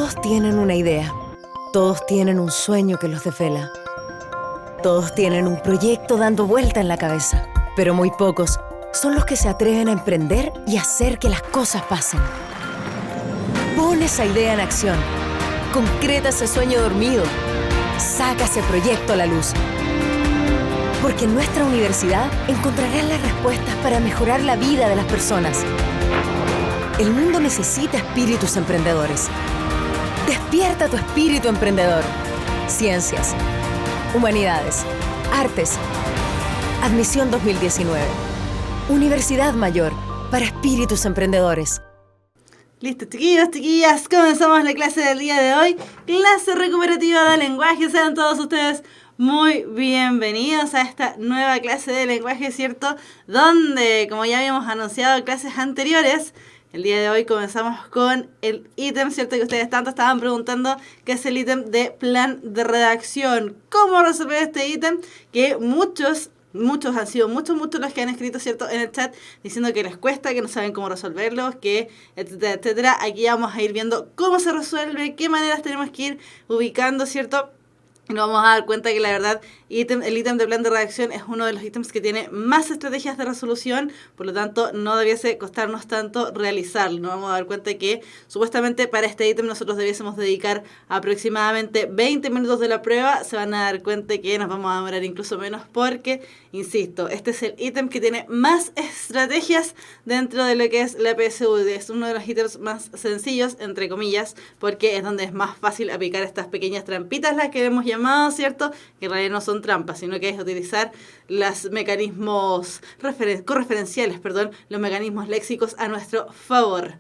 Todos tienen una idea. Todos tienen un sueño que los desvela. Todos tienen un proyecto dando vuelta en la cabeza. Pero muy pocos son los que se atreven a emprender y hacer que las cosas pasen. Pon esa idea en acción. Concreta ese sueño dormido. Saca ese proyecto a la luz. Porque en nuestra universidad encontrarás las respuestas para mejorar la vida de las personas. El mundo necesita espíritus emprendedores. Despierta tu espíritu emprendedor. Ciencias, humanidades, artes. Admisión 2019. Universidad Mayor para espíritus emprendedores. Listo, chiquillos, chiquillas, comenzamos la clase del día de hoy. Clase recuperativa de lenguaje. Sean todos ustedes muy bienvenidos a esta nueva clase de lenguaje, ¿cierto? Donde, como ya habíamos anunciado en clases anteriores, el día de hoy comenzamos con el ítem, ¿cierto? Que ustedes tanto estaban preguntando, que es el ítem de plan de redacción. ¿Cómo resolver este ítem? Que muchos han sido muchos los que han escrito, ¿cierto?, en el chat diciendo que les cuesta, que no saben cómo resolverlo, que etcétera, etcétera. Aquí vamos a ir viendo cómo se resuelve, qué maneras tenemos que ir ubicando, ¿cierto? Y nos vamos a dar cuenta que la verdad el ítem de plan de redacción es uno de los ítems que tiene más estrategias de resolución, por lo tanto no debiese costarnos tanto realizarlo. Nos vamos a dar cuenta que supuestamente para este ítem nosotros debiésemos dedicar aproximadamente 20 minutos de la prueba. Se van a dar cuenta que nos vamos a demorar incluso menos porque, insisto, este es el ítem que tiene más estrategias dentro de lo que es la PSU. Es uno de los ítems más sencillos, entre comillas, porque es donde es más fácil aplicar estas pequeñas trampitas, las que hemos llamado, ¿cierto? Que en realidad no son trampas, sino que es utilizar los mecanismos correferenciales, los mecanismos léxicos a nuestro favor.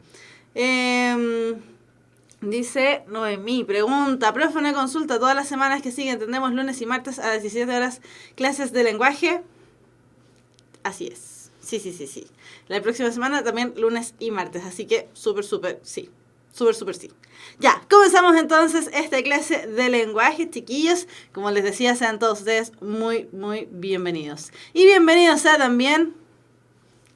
Dice Noemí, pregunta, profe, una consulta, todas las semanas que siguen tendremos lunes y martes a las 17 horas clases de lenguaje. Así es, sí. La próxima semana también lunes y martes, así que súper, sí. Súper sí. Ya, comenzamos entonces esta clase de lenguaje, chiquillos. Como les decía, sean todos ustedes muy bienvenidos. Y bienvenidos a también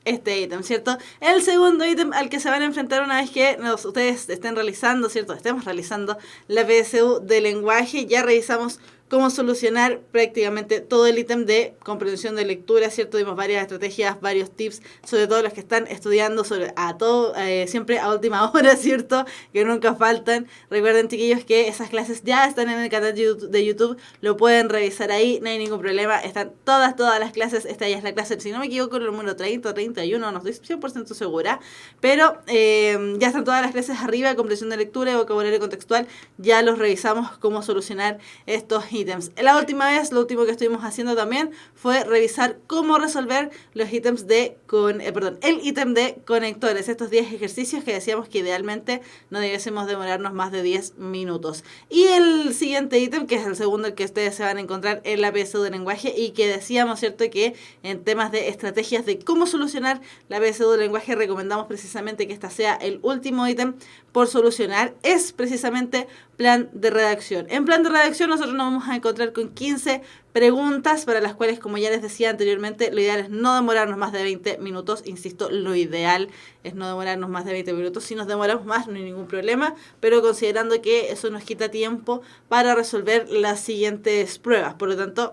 este ítem, ¿cierto? El segundo ítem al que se van a enfrentar una vez que ustedes estén realizando, ¿cierto? Estemos realizando la PSU de lenguaje. Ya revisamos cómo solucionar prácticamente todo el ítem de comprensión de lectura, ¿cierto? Dimos varias estrategias, varios tips, sobre todo los que están estudiando siempre a última hora, ¿cierto? Que nunca faltan. Recuerden, chiquillos, que esas clases ya están en el canal de YouTube, lo pueden revisar ahí, no hay ningún problema. Están todas las clases. Esta ya es la clase, si no me equivoco, el número 30 o 31, no estoy 100% segura, pero ya están todas las clases arriba, comprensión de lectura y vocabulario contextual. Ya los revisamos cómo solucionar estos ítems. La última vez, lo último que estuvimos haciendo también fue revisar cómo resolver los ítems el ítem de conectores, estos 10 ejercicios que decíamos que idealmente no debiésemos demorarnos más de 10 minutos. Y el siguiente ítem, que es el segundo, el que ustedes se van a encontrar en la PSU de lenguaje y que decíamos, ¿cierto?, que en temas de estrategias de cómo solucionar la PSU de lenguaje recomendamos precisamente que esta sea el último ítem por solucionar, es precisamente plan de redacción. En plan de redacción nosotros nos vamos a encontrar con 15 preguntas para las cuales, como ya les decía anteriormente, lo ideal es no demorarnos más de 20 minutos. Insisto, lo ideal es no demorarnos más de 20 minutos. Si nos demoramos más, no hay ningún problema, pero considerando que eso nos quita tiempo para resolver las siguientes pruebas,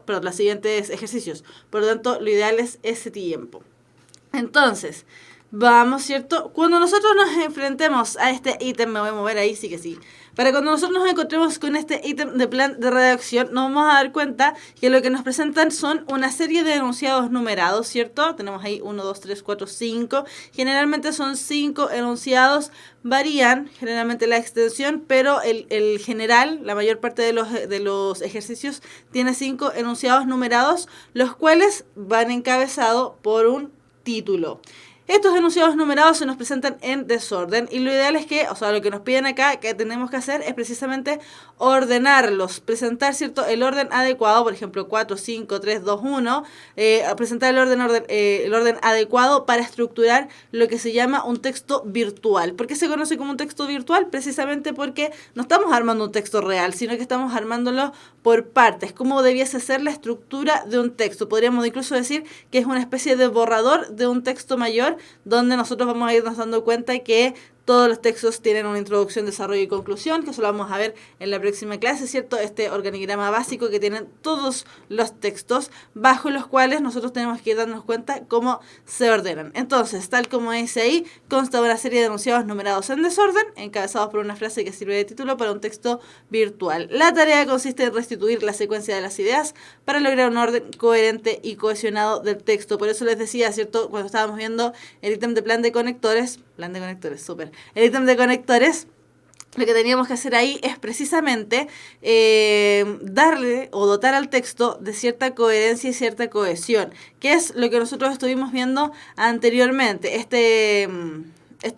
los siguientes ejercicios. Por lo tanto, lo ideal es ese tiempo. Entonces, vamos, ¿cierto? Cuando nosotros nos enfrentemos a este ítem, me voy a mover ahí, sí que sí. Para cuando nosotros nos encontremos con este ítem de plan de redacción, nos vamos a dar cuenta que lo que nos presentan son una serie de enunciados numerados, ¿cierto? Tenemos ahí 1, 2, 3, 4, 5. Generalmente son 5 enunciados. Varían generalmente la extensión, pero el general, la mayor parte de los ejercicios, tiene 5 enunciados numerados, los cuales van encabezados por un título. Estos enunciados numerados se nos presentan en desorden y lo ideal es que, lo que nos piden acá que tenemos que hacer es precisamente ordenarlos, presentar, ¿cierto?, el orden adecuado, por ejemplo 4, 5, 3, 2, 1, presentar el orden adecuado para estructurar lo que se llama un texto virtual. ¿Por qué se conoce como un texto virtual? Precisamente porque no estamos armando un texto real, sino que estamos armándolo por partes, como debiese ser la estructura de un texto. Podríamos incluso decir que es una especie de borrador de un texto mayor, donde nosotros vamos a irnos dando cuenta que Todos los textos tienen una introducción, desarrollo y conclusión, que eso lo vamos a ver en la próxima clase, ¿cierto? Este organigrama básico que tienen todos los textos, bajo los cuales nosotros tenemos que darnos cuenta cómo se ordenan. Entonces, tal como dice ahí, consta de una serie de enunciados numerados en desorden, encabezados por una frase que sirve de título para un texto virtual. La tarea consiste en restituir la secuencia de las ideas para lograr un orden coherente y cohesionado del texto. Por eso les decía, ¿cierto? Cuando estábamos viendo el ítem de plan de conectores, súper. El ítem de conectores, lo que teníamos que hacer ahí es precisamente darle o dotar al texto de cierta coherencia y cierta cohesión, que es lo que nosotros estuvimos viendo anteriormente, este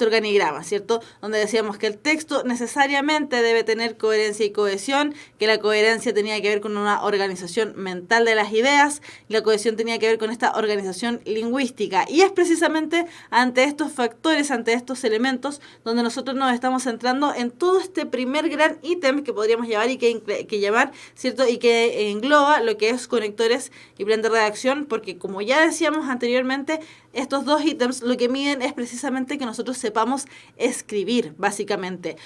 organigrama, ¿cierto? Donde decíamos que el texto necesariamente debe tener coherencia y cohesión, que la coherencia tenía que ver con una organización mental de las ideas, y la cohesión tenía que ver con esta organización lingüística. Y es precisamente ante estos factores, ante estos elementos, donde nosotros nos estamos centrando en todo este primer gran ítem que podríamos llamar ¿cierto? Y que engloba lo que es conectores y plan de redacción, porque como ya decíamos anteriormente, estos dos ítems lo que miden es precisamente que nosotros sepamos escribir, básicamente.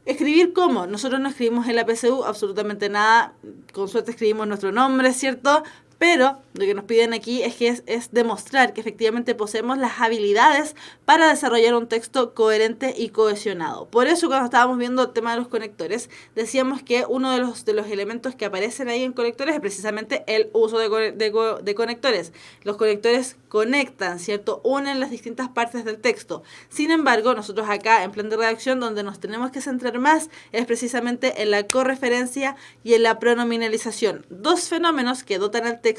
¿Escribir cómo? Nosotros no escribimos en la PSU absolutamente nada, con suerte escribimos nuestro nombre, ¿cierto? Pero lo que nos piden aquí es demostrar que efectivamente poseemos las habilidades para desarrollar un texto coherente y cohesionado. Por eso cuando estábamos viendo el tema de los conectores, decíamos que uno de los elementos que aparecen ahí en conectores es precisamente el uso de conectores. Los conectores conectan, ¿cierto? Unen las distintas partes del texto. Sin embargo, nosotros acá en plan de redacción, donde nos tenemos que centrar más, es precisamente en la correferencia y en la pronominalización. Dos fenómenos que dotan al texto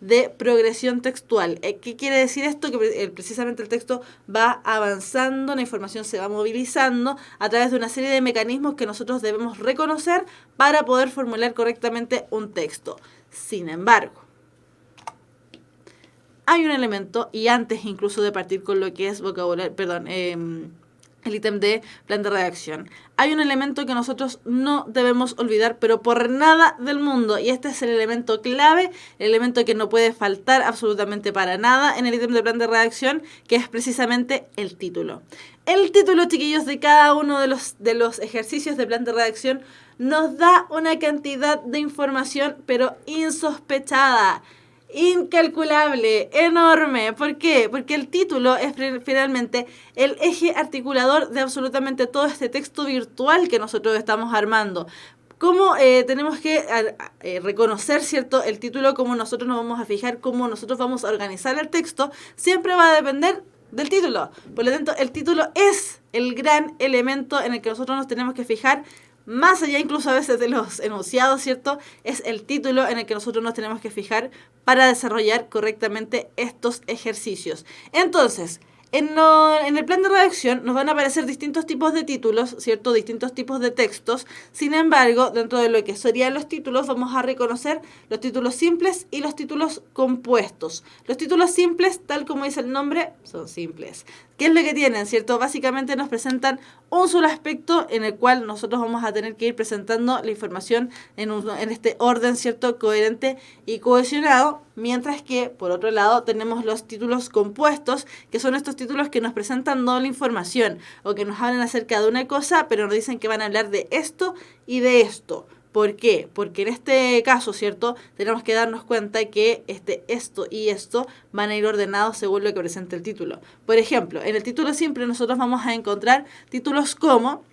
de progresión textual. ¿Qué quiere decir esto? Que precisamente el texto va avanzando, la información se va movilizando a través de una serie de mecanismos que nosotros debemos reconocer para poder formular correctamente un texto. Sin embargo, hay un elemento, y antes incluso de partir con lo que es el ítem de plan de redacción, hay un elemento que nosotros no debemos olvidar, pero por nada del mundo, y este es el elemento clave, el elemento que no puede faltar absolutamente para nada en el ítem de plan de redacción, que es precisamente el título. El título, chiquillos, de cada uno de los ejercicios de plan de redacción nos da una cantidad de información, pero insospechada, incalculable, enorme. ¿Por qué? Porque el título es finalmente el eje articulador de absolutamente todo este texto virtual que nosotros estamos armando. ¿Cómo tenemos que reconocer, ¿cierto?, el título? ¿Cómo nosotros nos vamos a fijar? ¿Cómo nosotros vamos a organizar el texto? Siempre va a depender del título. Por lo tanto, el título es el gran elemento en el que nosotros nos tenemos que fijar. Más allá incluso a veces de los enunciados, ¿cierto? Es el título en el que nosotros nos tenemos que fijar para desarrollar correctamente estos ejercicios. Entonces, en el plan de redacción nos van a aparecer distintos tipos de títulos, ¿cierto? Distintos tipos de textos. Sin embargo, dentro de lo que serían los títulos, vamos a reconocer los títulos simples y los títulos compuestos. Los títulos simples, tal como dice el nombre, son simples. ¿Qué es lo que tienen, cierto? Básicamente nos presentan un solo aspecto en el cual nosotros vamos a tener que ir presentando la información en este orden, ¿cierto?, coherente y cohesionado, mientras que, por otro lado, tenemos los títulos compuestos, que son estos títulos que nos presentan doble información, o que nos hablan acerca de una cosa, pero nos dicen que van a hablar de esto y de esto. ¿Por qué? Porque en este caso, ¿cierto?, tenemos que darnos cuenta que esto y esto van a ir ordenados según lo que presenta el título. Por ejemplo, en el título simple nosotros vamos a encontrar títulos como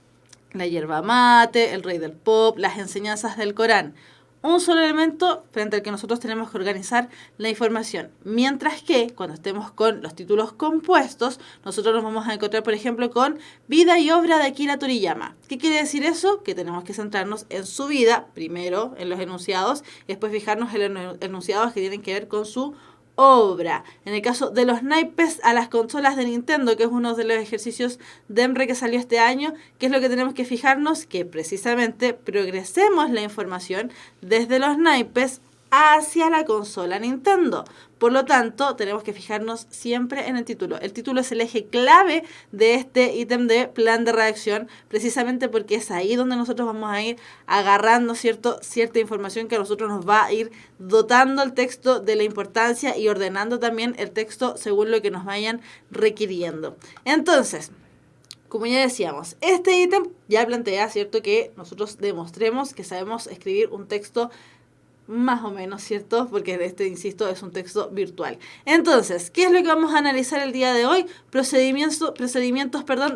la yerba mate, el rey del pop, las enseñanzas del Corán. Un solo elemento frente al que nosotros tenemos que organizar la información. Mientras que cuando estemos con los títulos compuestos, nosotros nos vamos a encontrar, por ejemplo, con vida y obra de Akira Toriyama. ¿Qué quiere decir eso? Que tenemos que centrarnos en su vida, primero en los enunciados, y después fijarnos en los enunciados que tienen que ver con su obra. En el caso de los naipes a las consolas de Nintendo, que es uno de los ejercicios de EMRE que salió este año, ¿qué es lo que tenemos que fijarnos? Que precisamente progresemos la información desde los naipes hacia la consola Nintendo. Por lo tanto, tenemos que fijarnos siempre en el título. El título es el eje clave de este ítem de plan de redacción, precisamente porque es ahí donde nosotros vamos a ir agarrando cierta información que a nosotros nos va a ir dotando el texto de la importancia y ordenando también el texto según lo que nos vayan requiriendo. Entonces, como ya decíamos, este ítem ya plantea, ¿cierto?, que nosotros demostremos que sabemos escribir un texto más o menos, ¿cierto? Porque insisto, es un texto virtual. Entonces, ¿qué es lo que vamos a analizar el día de hoy? Procedimientos,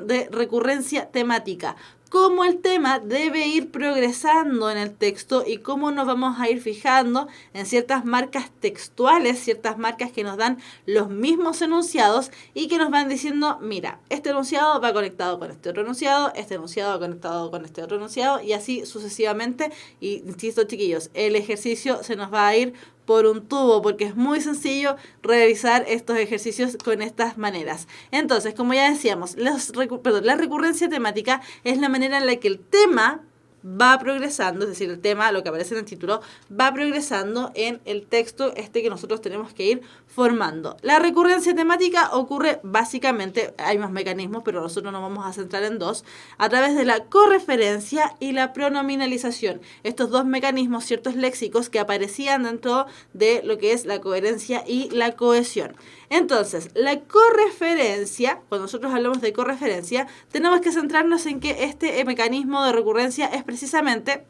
de recurrencia temática. Cómo el tema debe ir progresando en el texto y cómo nos vamos a ir fijando en ciertas marcas textuales, ciertas marcas que nos dan los mismos enunciados y que nos van diciendo, mira, este enunciado va conectado con este otro enunciado, este enunciado va conectado con este otro enunciado y así sucesivamente. Y insisto, chiquillos, el ejercicio se nos va a ir por un tubo, porque es muy sencillo realizar estos ejercicios con estas maneras. Entonces, como ya decíamos, la recurrencia temática es la manera en la que el tema va progresando, es decir, el tema, lo que aparece en el título, va progresando en el texto que nosotros tenemos que ir formando. La recurrencia temática ocurre básicamente, hay más mecanismos, pero nosotros nos vamos a centrar en dos, a través de la correferencia y la pronominalización. Estos dos mecanismos, ciertos léxicos que aparecían dentro de lo que es la coherencia y la cohesión. Entonces, la correferencia, cuando nosotros hablamos de correferencia, tenemos que centrarnos en que este mecanismo de recurrencia es precisamente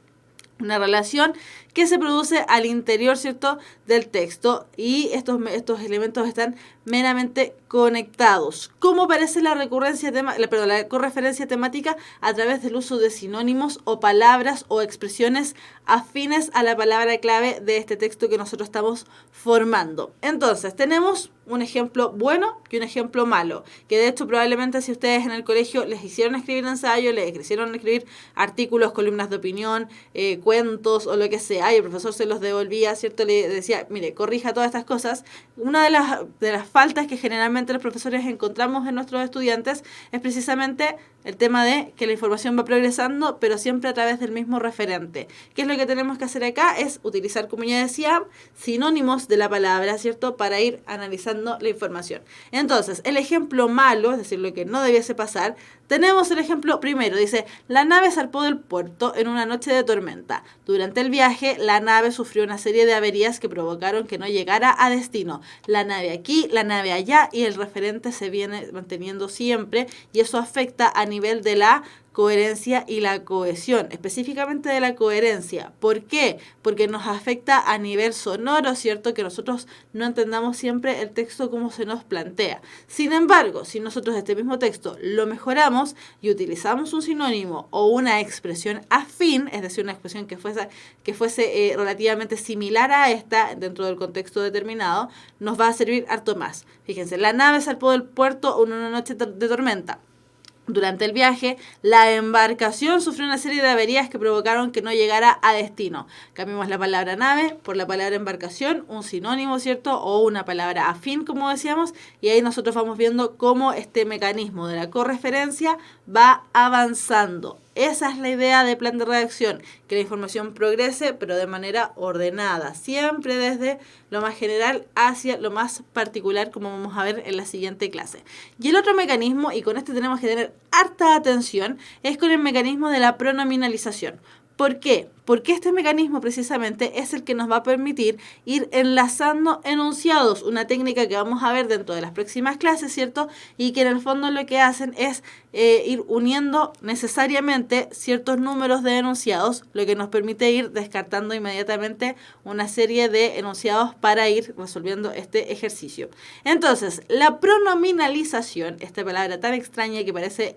una relación que se produce al interior, ¿cierto?, del texto, y estos elementos están meramente conectados. ¿Cómo aparece la la correferencia temática? A través del uso de sinónimos o palabras o expresiones afines a la palabra clave de este texto que nosotros estamos formando. Entonces, tenemos un ejemplo bueno y un ejemplo malo, que de hecho probablemente si ustedes en el colegio les hicieron escribir ensayos, les hicieron escribir artículos, columnas de opinión, cuentos o lo que sea, y el profesor se los devolvía, ¿cierto? Le decía, mire, corrija todas estas cosas. Una de las faltas que generalmente los profesores encontramos en nuestros estudiantes es precisamente el tema de que la información va progresando, pero siempre a través del mismo referente. ¿Qué es lo que tenemos que hacer acá? Es utilizar, como ya decía, sinónimos de la palabra, ¿cierto?, para ir analizando la información. Entonces, el ejemplo malo, es decir, lo que no debiese pasar, tenemos el ejemplo primero. Dice, la nave zarpó del puerto en una noche de tormenta. Durante el viaje, la nave sufrió una serie de averías que provocaron que no llegara a destino. La nave aquí, la nave allá, y el referente se viene manteniendo siempre, y eso afecta a nivel de la coherencia y la cohesión, específicamente de la coherencia. ¿Por qué? Porque nos afecta a nivel sonoro, ¿cierto? Que nosotros no entendamos siempre el texto como se nos plantea. Sin embargo, si nosotros este mismo texto lo mejoramos y utilizamos un sinónimo o una expresión afín, es decir, una expresión que fuese relativamente similar a esta dentro del contexto determinado, nos va a servir harto más. Fíjense, la nave zarpó del puerto en una noche de tormenta. Durante el viaje, la embarcación sufrió una serie de averías que provocaron que no llegara a destino. Cambiamos la palabra nave por la palabra embarcación, un sinónimo, ¿cierto? O una palabra afín, como decíamos, y ahí nosotros vamos viendo cómo este mecanismo de la correferencia va avanzando. Esa es la idea de plan de redacción, que la información progrese, pero de manera ordenada, siempre desde lo más general hacia lo más particular, como vamos a ver en la siguiente clase. Y el otro mecanismo, y con este tenemos que tener harta atención, es con el mecanismo de la pronominalización. ¿Por qué? Porque este mecanismo precisamente es el que nos va a permitir ir enlazando enunciados, una técnica que vamos a ver dentro de las próximas clases, ¿cierto? Y que en el fondo lo que hacen es ir uniendo necesariamente ciertos números de enunciados, lo que nos permite ir descartando inmediatamente una serie de enunciados para ir resolviendo este ejercicio. Entonces, la pronominalización, esta palabra tan extraña que parece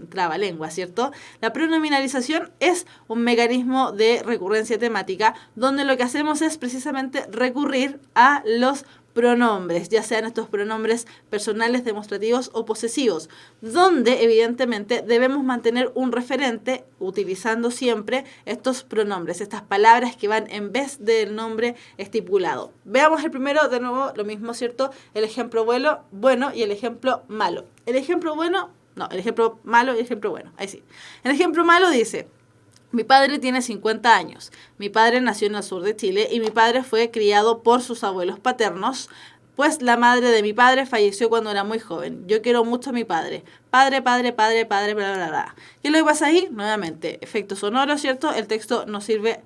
trabalengua, ¿cierto? La pronominalización es un mecanismo de recurrencia temática donde lo que hacemos es precisamente recurrir a los pronombres, ya sean estos pronombres personales, demostrativos o posesivos, donde evidentemente debemos mantener un referente utilizando siempre estos pronombres, estas palabras que van en vez del nombre estipulado. Veamos el primero, de nuevo lo mismo, ¿cierto? El ejemplo bueno y el ejemplo malo. El ejemplo malo y el ejemplo bueno, ahí sí. El ejemplo malo dice: mi padre tiene 50 años. Mi padre nació en el sur de Chile y mi padre fue criado por sus abuelos paternos, pues la madre de mi padre falleció cuando era muy joven. Yo quiero mucho a mi padre. Padre, padre, padre, padre, bla, bla, bla. ¿Qué es lo que pasa ahí? Nuevamente, efecto sonoro, ¿cierto? El texto nos sirve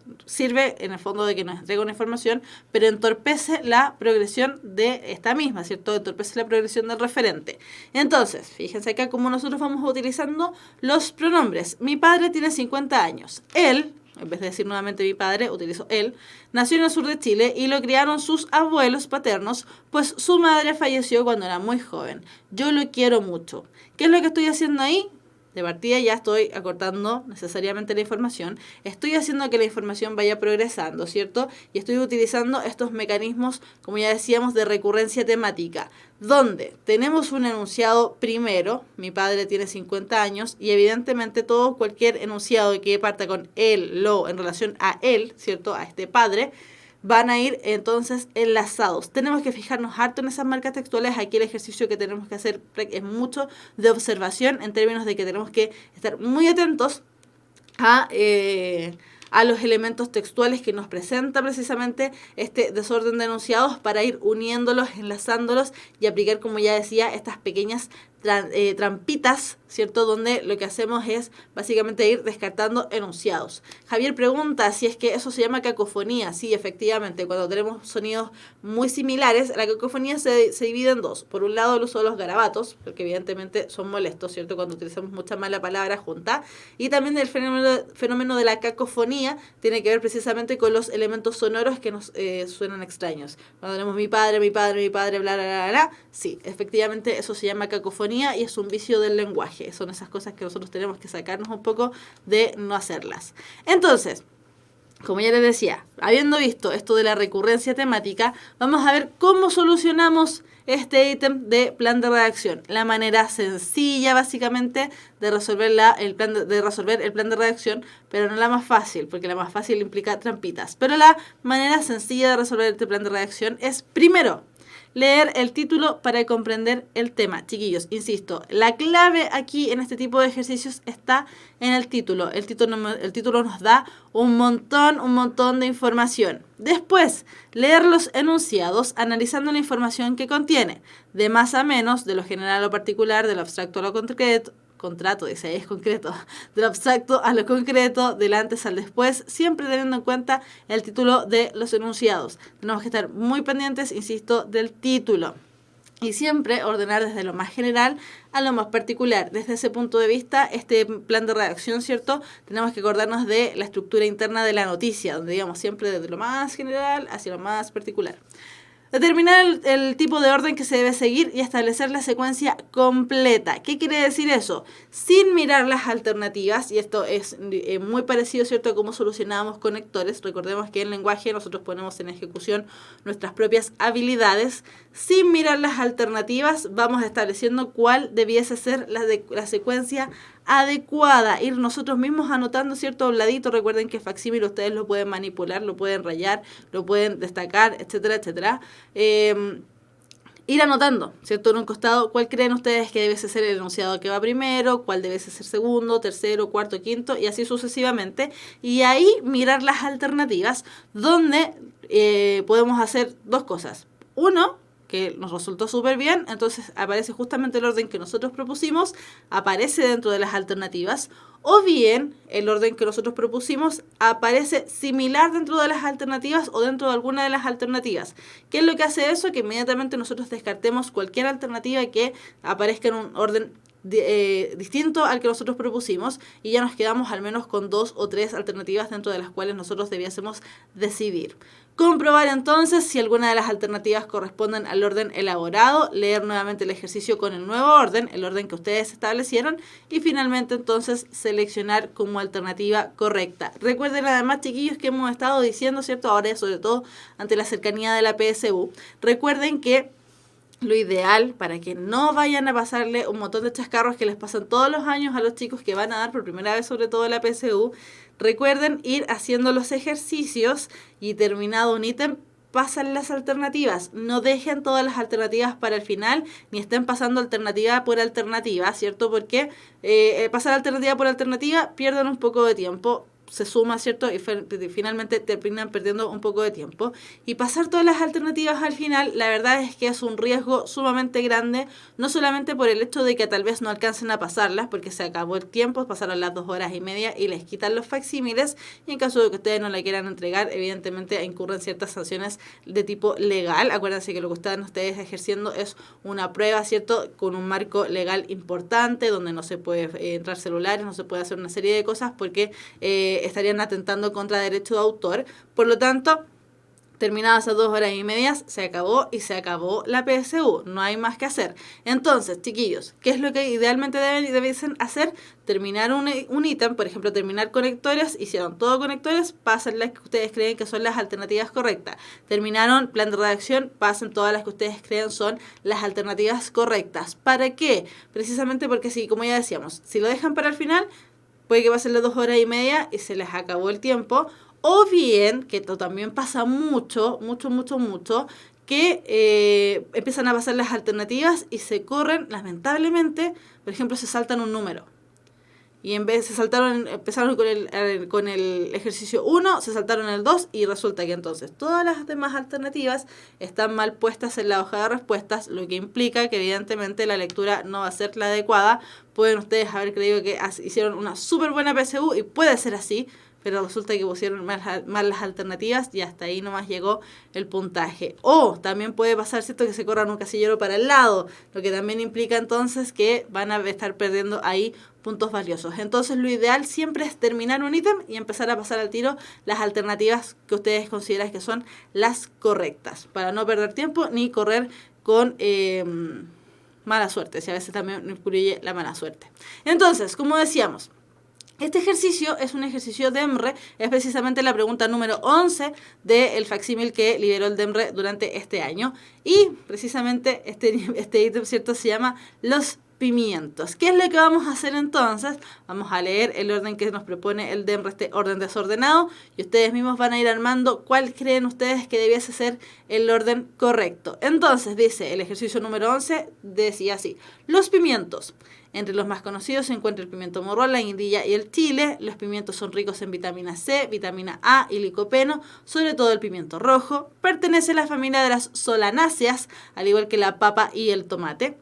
en el fondo de que nos entrega una información, pero entorpece la progresión de esta misma, ¿cierto? Entorpece la progresión del referente. Entonces, fíjense acá cómo nosotros vamos utilizando los pronombres. Mi padre tiene 50 años. Él, en vez de decir nuevamente mi padre, utilizo él, nació en el sur de Chile y lo criaron sus abuelos paternos, pues su madre falleció cuando era muy joven. Yo lo quiero mucho. ¿Qué es lo que estoy haciendo ahí? De partida ya estoy acortando necesariamente la información, estoy haciendo que la información vaya progresando, ¿cierto? Y estoy utilizando estos mecanismos, como ya decíamos, de recurrencia temática, donde tenemos un enunciado primero, mi padre tiene 50 años, y evidentemente cualquier enunciado que parta con él, lo, en relación a él, ¿cierto? A este padre, van a ir entonces enlazados. Tenemos que fijarnos harto en esas marcas textuales. Aquí el ejercicio que tenemos que hacer es mucho de observación en términos de que tenemos que estar muy atentos a los elementos textuales que nos presenta precisamente este desorden de enunciados para ir uniéndolos, enlazándolos y aplicar, como ya decía, estas pequeñas trampitas, ¿cierto? Donde lo que hacemos es básicamente ir descartando enunciados. Javier pregunta si es que eso se llama cacofonía. Sí, efectivamente, cuando tenemos sonidos muy similares, la cacofonía se divide en dos. Por un lado, el uso de los garabatos, porque evidentemente son molestos, ¿cierto? Cuando utilizamos mucha mala palabra junta. Y también el fenómeno de la cacofonía tiene que ver precisamente con los elementos sonoros que nos suenan extraños. Cuando tenemos mi padre, mi padre, mi padre, bla, bla, bla, bla, sí, efectivamente eso se llama cacofonía y es un vicio del lenguaje. Son esas cosas que nosotros tenemos que sacarnos un poco de no hacerlas. Entonces, como ya les decía, habiendo visto esto de la recurrencia temática, vamos a ver cómo solucionamos este ítem de plan de redacción. La manera sencilla, básicamente, de resolver el plan de redacción, pero no la más fácil, porque la más fácil implica trampitas. Pero la manera sencilla de resolver este plan de redacción es, primero, leer el título para comprender el tema. Chiquillos, insisto, la clave aquí en este tipo de ejercicios está en el título. El título nos da un montón de información. Después, leer los enunciados analizando la información que contiene, de más a menos, de lo general a lo particular, de lo abstracto a lo concreto, es concreto, del abstracto a lo concreto, del antes al después, siempre teniendo en cuenta el título de los enunciados. Tenemos que estar muy pendientes, insisto, del título. Y siempre ordenar desde lo más general a lo más particular. Desde ese punto de vista, este plan de redacción, ¿cierto? Tenemos que acordarnos de la estructura interna de la noticia, donde digamos siempre desde lo más general hacia lo más particular. Determinar el tipo de orden que se debe seguir y establecer la secuencia completa. ¿Qué quiere decir eso? Sin mirar las alternativas, y esto es muy parecido, ¿cierto?, a cómo solucionábamos conectores. Recordemos que en lenguaje nosotros ponemos en ejecución nuestras propias habilidades. Sin mirar las alternativas, vamos estableciendo cuál debiese ser la secuencia adecuada, ir nosotros mismos anotando, ¿cierto?, a un ladito. Recuerden que facsímil ustedes lo pueden manipular, lo pueden rayar, lo pueden destacar, etcétera, etcétera. Ir anotando, ¿cierto?, en un costado, cuál creen ustedes que debe ser el enunciado que va primero, cuál debe ser segundo, tercero, cuarto, quinto, y así sucesivamente. Y ahí mirar las alternativas, donde podemos hacer dos cosas. Uno, que nos resultó súper bien, entonces aparece justamente el orden que nosotros propusimos, aparece dentro de las alternativas, o bien el orden que nosotros propusimos aparece similar dentro de las alternativas o dentro de alguna de las alternativas. ¿Qué es lo que hace eso? Que inmediatamente nosotros descartemos cualquier alternativa que aparezca en un orden distinto al que nosotros propusimos y ya nos quedamos al menos con 2 o 3 alternativas dentro de las cuales nosotros debiésemos decidir. Comprobar entonces si alguna de las alternativas corresponden al orden elaborado, leer nuevamente el ejercicio con el nuevo orden, el orden que ustedes establecieron, y finalmente entonces seleccionar como alternativa correcta. Recuerden además, chiquillos, que hemos estado diciendo, ¿cierto?, ahora sobre todo ante la cercanía de la PSU, recuerden que lo ideal para que no vayan a pasarle un montón de chascarros que les pasan todos los años a los chicos que van a dar por primera vez sobre todo la PSU, recuerden ir haciendo los ejercicios y terminado un ítem, pasan las alternativas. No dejen todas las alternativas para el final, ni estén pasando alternativa por alternativa, ¿cierto? Porque pasar alternativa por alternativa pierden un poco de tiempo. se suma, ¿cierto? Y finalmente terminan perdiendo un poco de tiempo. Y pasar todas las alternativas al final, la verdad es que es un riesgo sumamente grande, no solamente por el hecho de que tal vez no alcancen a pasarlas, porque se acabó el tiempo, pasaron las 2 horas y media y les quitan los facsímiles, y en caso de que ustedes no la quieran entregar, evidentemente incurren ciertas sanciones de tipo legal. Acuérdense que lo que están ustedes ejerciendo es una prueba, ¿cierto? Con un marco legal importante, donde no se puede entrar celulares, no se puede hacer una serie de cosas, porque estarían atentando contra derecho de autor. Por lo tanto, terminadas esas 2 horas y media, se acabó y se acabó la PSU. No hay más que hacer. Entonces, chiquillos, ¿qué es lo que idealmente deben hacer? Terminar un ítem, por ejemplo, terminar conectores, hicieron todo conectores, pasen las que ustedes creen que son las alternativas correctas. Terminaron plan de redacción, pasen todas las que ustedes creen son las alternativas correctas. ¿Para qué? Precisamente porque sí, como ya decíamos, si lo dejan para el final, puede que pasen las 2 horas y media y se les acabó el tiempo. O bien, que esto también pasa mucho, que empiezan a pasar las alternativas y se corren, lamentablemente, por ejemplo, se saltan un número. Y en vez empezaron con el ejercicio 1, se saltaron el 2 y resulta que entonces todas las demás alternativas están mal puestas en la hoja de respuestas, lo que implica que evidentemente la lectura no va a ser la adecuada. Pueden ustedes haber creído que hicieron una súper buena PSU y puede ser así, pero resulta que pusieron mal las alternativas y hasta ahí nomás llegó el puntaje. O también puede pasar, ¿cierto?, que se corran un casillero para el lado, lo que también implica entonces que van a estar perdiendo ahí puntos valiosos. Entonces lo ideal siempre es terminar un ítem y empezar a pasar al tiro las alternativas que ustedes consideran que son las correctas, para no perder tiempo ni correr con mala suerte, si a veces también incluye la mala suerte. Entonces, como decíamos, este ejercicio es un ejercicio DEMRE, es precisamente la pregunta número 11 del facsímil que liberó el DEMRE durante este año. Y precisamente este ítem, ¿cierto?, se llama los pimientos. ¿Qué es lo que vamos a hacer entonces? Vamos a leer el orden que nos propone el DEMRE, este orden desordenado, y ustedes mismos van a ir armando cuál creen ustedes que debiese ser el orden correcto. Entonces, dice el ejercicio número 11, decía así: los pimientos. Entre los más conocidos se encuentra el pimiento morrón, la guindilla y el chile. Los pimientos son ricos en vitamina C, vitamina A y licopeno, sobre todo el pimiento rojo. Pertenece a la familia de las solanáceas, al igual que la papa y el tomate.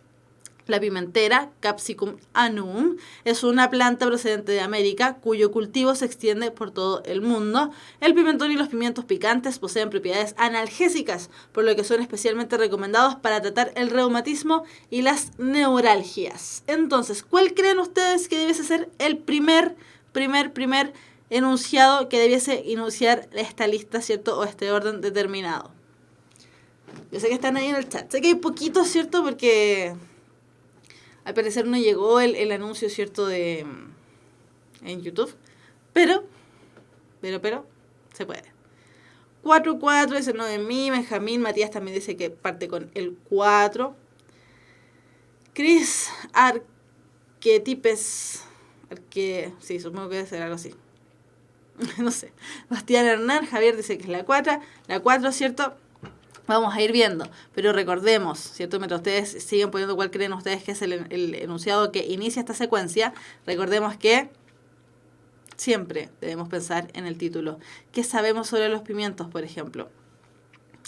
La pimentera, Capsicum annuum, es una planta procedente de América cuyo cultivo se extiende por todo el mundo. El pimentón y los pimientos picantes poseen propiedades analgésicas, por lo que son especialmente recomendados para tratar el reumatismo y las neuralgias. Entonces, ¿cuál creen ustedes que debiese ser el primer enunciado que debiese iniciar esta lista, ¿cierto?, o este orden determinado? Yo sé que están ahí en el chat. Sé que hay poquitos, ¿cierto?, porque al parecer no llegó el anuncio, ¿cierto?, en YouTube. Pero, se puede. 4-4, ese no de mí. Benjamín Matías también dice que parte con el 4. Chris Arquetipes. Sí, supongo que debe ser algo así. No sé. Bastián Hernán, Javier dice que es la 4. La 4, ¿cierto? Vamos a ir viendo, pero recordemos, ¿cierto?, mientras ustedes siguen poniendo cuál creen ustedes que es el enunciado que inicia esta secuencia, recordemos que siempre debemos pensar en el título. ¿Qué sabemos sobre los pimientos, por ejemplo?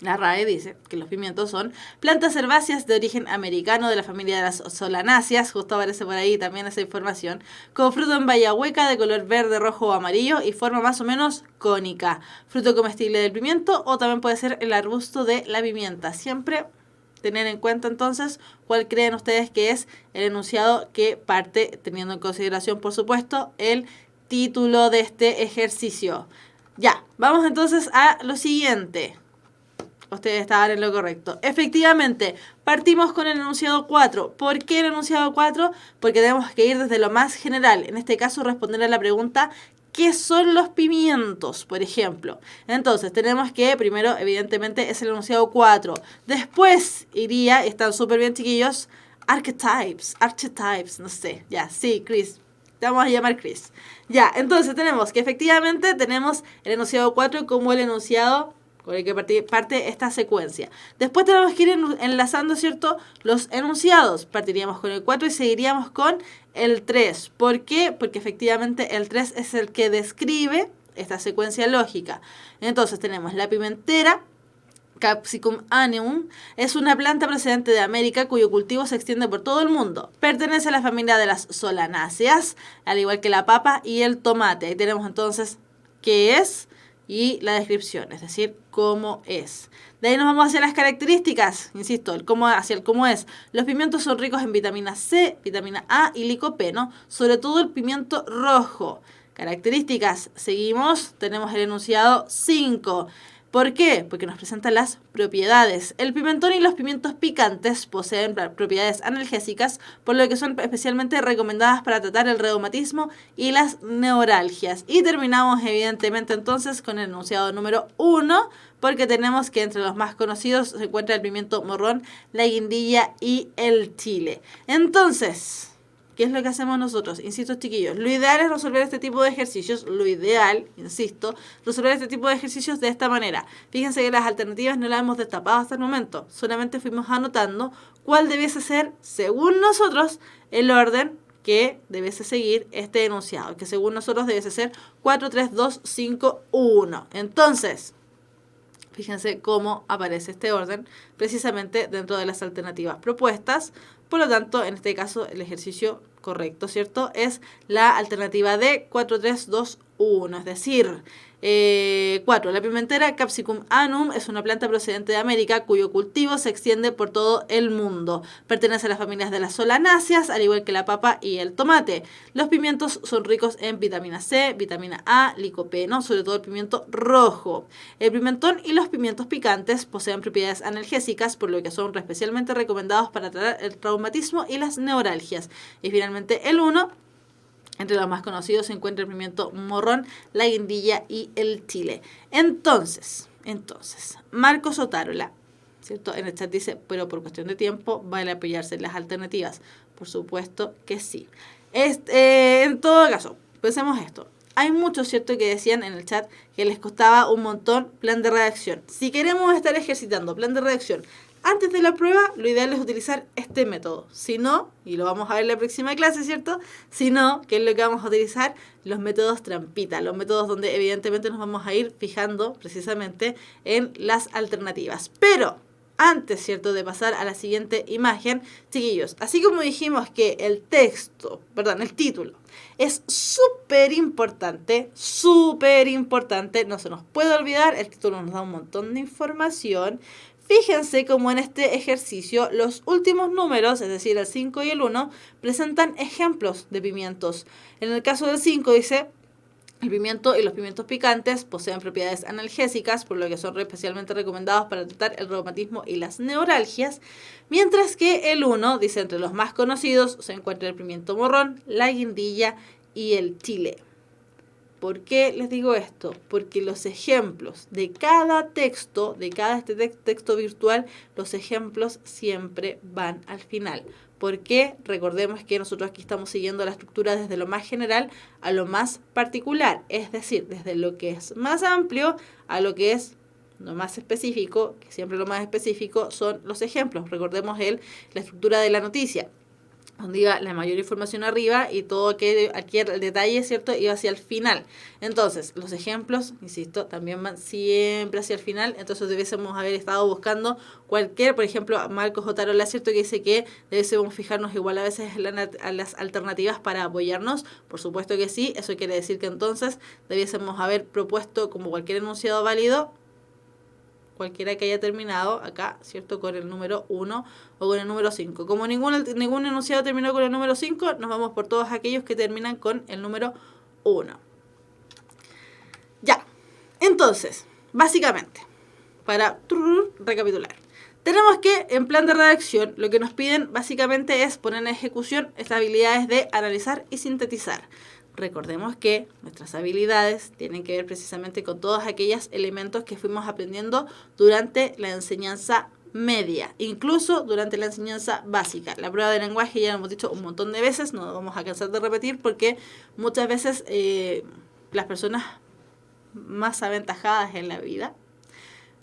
La RAE dice que los pimientos son plantas herbáceas de origen americano de la familia de las solanáceas, justo aparece por ahí también esa información, con fruto en baya hueca de color verde, rojo o amarillo y forma más o menos cónica. Fruto comestible del pimiento o también puede ser el arbusto de la pimienta. Siempre tener en cuenta entonces cuál creen ustedes que es el enunciado que parte, teniendo en consideración, por supuesto, el título de este ejercicio. Ya, vamos entonces a lo siguiente. Ustedes estaban en lo correcto. Efectivamente, partimos con el enunciado 4. ¿Por qué el enunciado 4? Porque tenemos que ir desde lo más general. En este caso, responder a la pregunta: ¿qué son los pimientos, por ejemplo? Entonces, tenemos que, primero, evidentemente, es el enunciado 4. Después iría, están súper bien, chiquillos, archetypes, no sé. Ya, sí, Chris. Te vamos a llamar Chris. Ya, entonces tenemos que efectivamente tenemos el enunciado 4 como el enunciado con el que parte esta secuencia. Después tenemos que ir enlazando, ¿cierto?, los enunciados. Partiríamos con el 4 y seguiríamos con el 3. ¿Por qué? Porque efectivamente el 3 es el que describe esta secuencia lógica. Entonces tenemos la pimentera, Capsicum annuum, es una planta procedente de América cuyo cultivo se extiende por todo el mundo. Pertenece a la familia de las solanáceas, al igual que la papa y el tomate. Ahí tenemos entonces qué es y la descripción, es decir, cómo es. De ahí nos vamos hacia las características, insisto, hacia el cómo es. Los pimientos son ricos en vitamina C, vitamina A y licopeno, sobre todo el pimiento rojo. Características, seguimos, tenemos el enunciado 5. ¿Por qué? Porque nos presentan las propiedades. El pimentón y los pimientos picantes poseen propiedades analgésicas, por lo que son especialmente recomendadas para tratar el reumatismo y las neuralgias. Y terminamos evidentemente entonces con el enunciado número 1, porque tenemos que entre los más conocidos se encuentra el pimiento morrón, la guindilla y el chile. Entonces, ¿qué es lo que hacemos nosotros? Insisto, chiquillos, lo ideal es resolver este tipo de ejercicios, resolver este tipo de ejercicios de esta manera. Fíjense que las alternativas no las hemos destapado hasta el momento, solamente fuimos anotando cuál debiese ser, según nosotros, el orden que debiese seguir este enunciado, que según nosotros debiese ser 4, 3, 2, 5, 1. Entonces, fíjense cómo aparece este orden precisamente dentro de las alternativas propuestas. Por lo tanto, en este caso, el ejercicio correcto, ¿cierto?, es la alternativa D, 4, 3, 2, 1. Es decir, 4. La pimentera Capsicum annuum es una planta procedente de América cuyo cultivo se extiende por todo el mundo. Pertenece a las familias de las solanáceas, al igual que la papa y el tomate. Los pimientos son ricos en vitamina C, vitamina A, licopeno, sobre todo el pimiento rojo. El pimentón y los pimientos picantes poseen propiedades analgésicas, por lo que son especialmente recomendados para tratar el reumatismo y las neuralgias. Y finalmente el 1. Entre los más conocidos se encuentra el pimiento morrón, la guindilla y el chile. Entonces, Marcos Otárola, ¿cierto? En el chat dice, pero por cuestión de tiempo vale apoyarse en las alternativas. Por supuesto que sí. En todo caso, pensemos esto. Hay muchos, ¿cierto?, que decían en el chat que les costaba un montón plan de redacción. Si queremos estar ejercitando plan de redacción antes de la prueba, lo ideal es utilizar este método. Si no, y lo vamos a ver en la próxima clase, ¿cierto? Si no, ¿qué es lo que vamos a utilizar? Los métodos trampita, los métodos donde evidentemente nos vamos a ir fijando precisamente en las alternativas. Pero antes, ¿cierto?, de pasar a la siguiente imagen, chiquillos, así como dijimos que el título es súper importante, no se nos puede olvidar, el título nos da un montón de información. Fíjense cómo en este ejercicio los últimos números, es decir, el 5 y el 1, presentan ejemplos de pimientos. En el caso del 5 dice, el pimiento y los pimientos picantes poseen propiedades analgésicas, por lo que son especialmente recomendados para tratar el reumatismo y las neuralgias. Mientras que el 1 dice, entre los más conocidos se encuentra el pimiento morrón, la guindilla y el chile. ¿Por qué les digo esto? Porque los ejemplos de cada texto, texto virtual, los ejemplos siempre van al final. ¿Por qué? Recordemos que nosotros aquí estamos siguiendo la estructura desde lo más general a lo más particular. Es decir, desde lo que es más amplio a lo que es lo más específico, que siempre lo más específico son los ejemplos. Recordemos la estructura de la noticia, donde iba la mayor información arriba y todo aquel detalle, ¿cierto?, iba hacia el final. Entonces, los ejemplos, insisto, también van siempre hacia el final. Entonces, debiésemos haber estado buscando por ejemplo, Marcos Otárola, ¿cierto?, que dice que debiésemos fijarnos igual a veces a las alternativas para apoyarnos. Por supuesto que sí. Eso quiere decir que entonces debiésemos haber propuesto, como cualquier enunciado válido, cualquiera que haya terminado acá, ¿cierto?, con el número 1 o con el número 5. Como ningún enunciado terminó con el número 5, nos vamos por todos aquellos que terminan con el número 1. Ya, entonces, básicamente, para recapitular, tenemos que en plan de redacción lo que nos piden básicamente es poner en ejecución estas habilidades de analizar y sintetizar. Recordemos que nuestras habilidades tienen que ver precisamente con todos aquellos elementos que fuimos aprendiendo durante la enseñanza media, incluso durante la enseñanza básica. La prueba de lenguaje ya lo hemos dicho un montón de veces, no vamos a cansar de repetir porque muchas veces las personas más aventajadas en la vida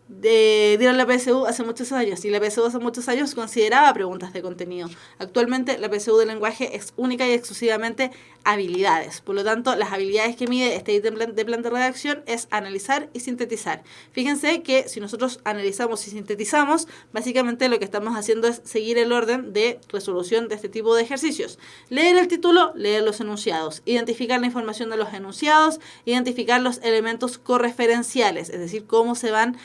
dieron la PSU hace muchos años, y la PSU hace muchos años consideraba preguntas de contenido. Actualmente la PSU de lenguaje es única y exclusivamente habilidades. Por lo tanto, las habilidades que mide este ítem de plan de redacción es analizar y sintetizar. Fíjense que si nosotros analizamos y sintetizamos, básicamente lo que estamos haciendo es seguir el orden de resolución de este tipo de ejercicios. Leer el título, leer los enunciados, identificar la información de los enunciados, identificar los elementos correferenciales, es decir, cómo se van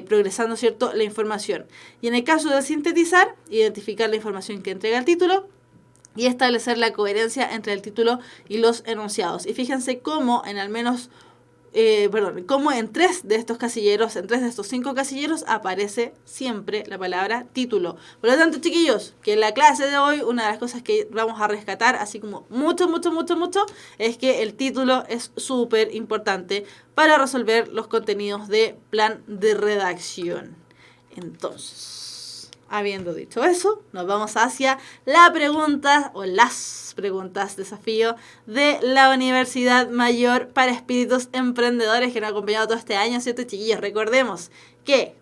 progresando, ¿cierto?, la información. Y en el caso de sintetizar, identificar la información que entrega el título y establecer la coherencia entre el título y los enunciados. Y fíjense cómo en al menos, cómo en 3 de estos casilleros, en 3 de estos 5 casilleros aparece siempre la palabra título. Por lo tanto, chiquillos, que en la clase de hoy una de las cosas que vamos a rescatar, así como mucho, es que el título es súper importante para resolver los contenidos de plan de redacción. Entonces, habiendo dicho eso, nos vamos hacia la pregunta o las preguntas desafío de la Universidad Mayor para Espíritus Emprendedores que nos ha acompañado todo este año, ¿cierto, chiquillos? Recordemos que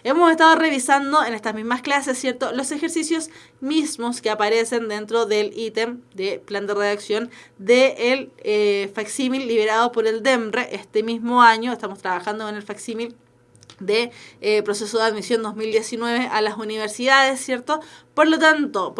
hemos estado revisando en estas mismas clases, ¿cierto?, los ejercicios mismos que aparecen dentro del ítem de plan de redacción del facsímil liberado por el DEMRE este mismo año. Estamos trabajando en el facsímil de proceso de admisión 2019 a las universidades, ¿cierto? Por lo tanto,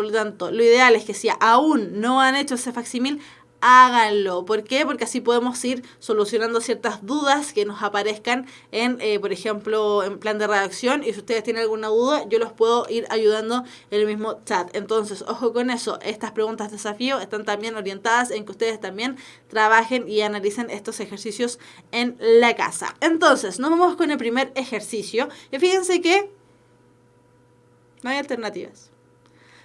lo ideal es que si aún no han hecho ese facsímil, háganlo. ¿Por qué? Porque así podemos ir solucionando ciertas dudas que nos aparezcan en, por ejemplo, en plan de redacción. Y si ustedes tienen alguna duda, yo los puedo ir ayudando en el mismo chat. Entonces, ojo con eso. Estas preguntas de desafío están también orientadas en que ustedes también trabajen y analicen estos ejercicios en la casa. Entonces, nos vamos con el primer ejercicio. Y fíjense que no hay alternativas.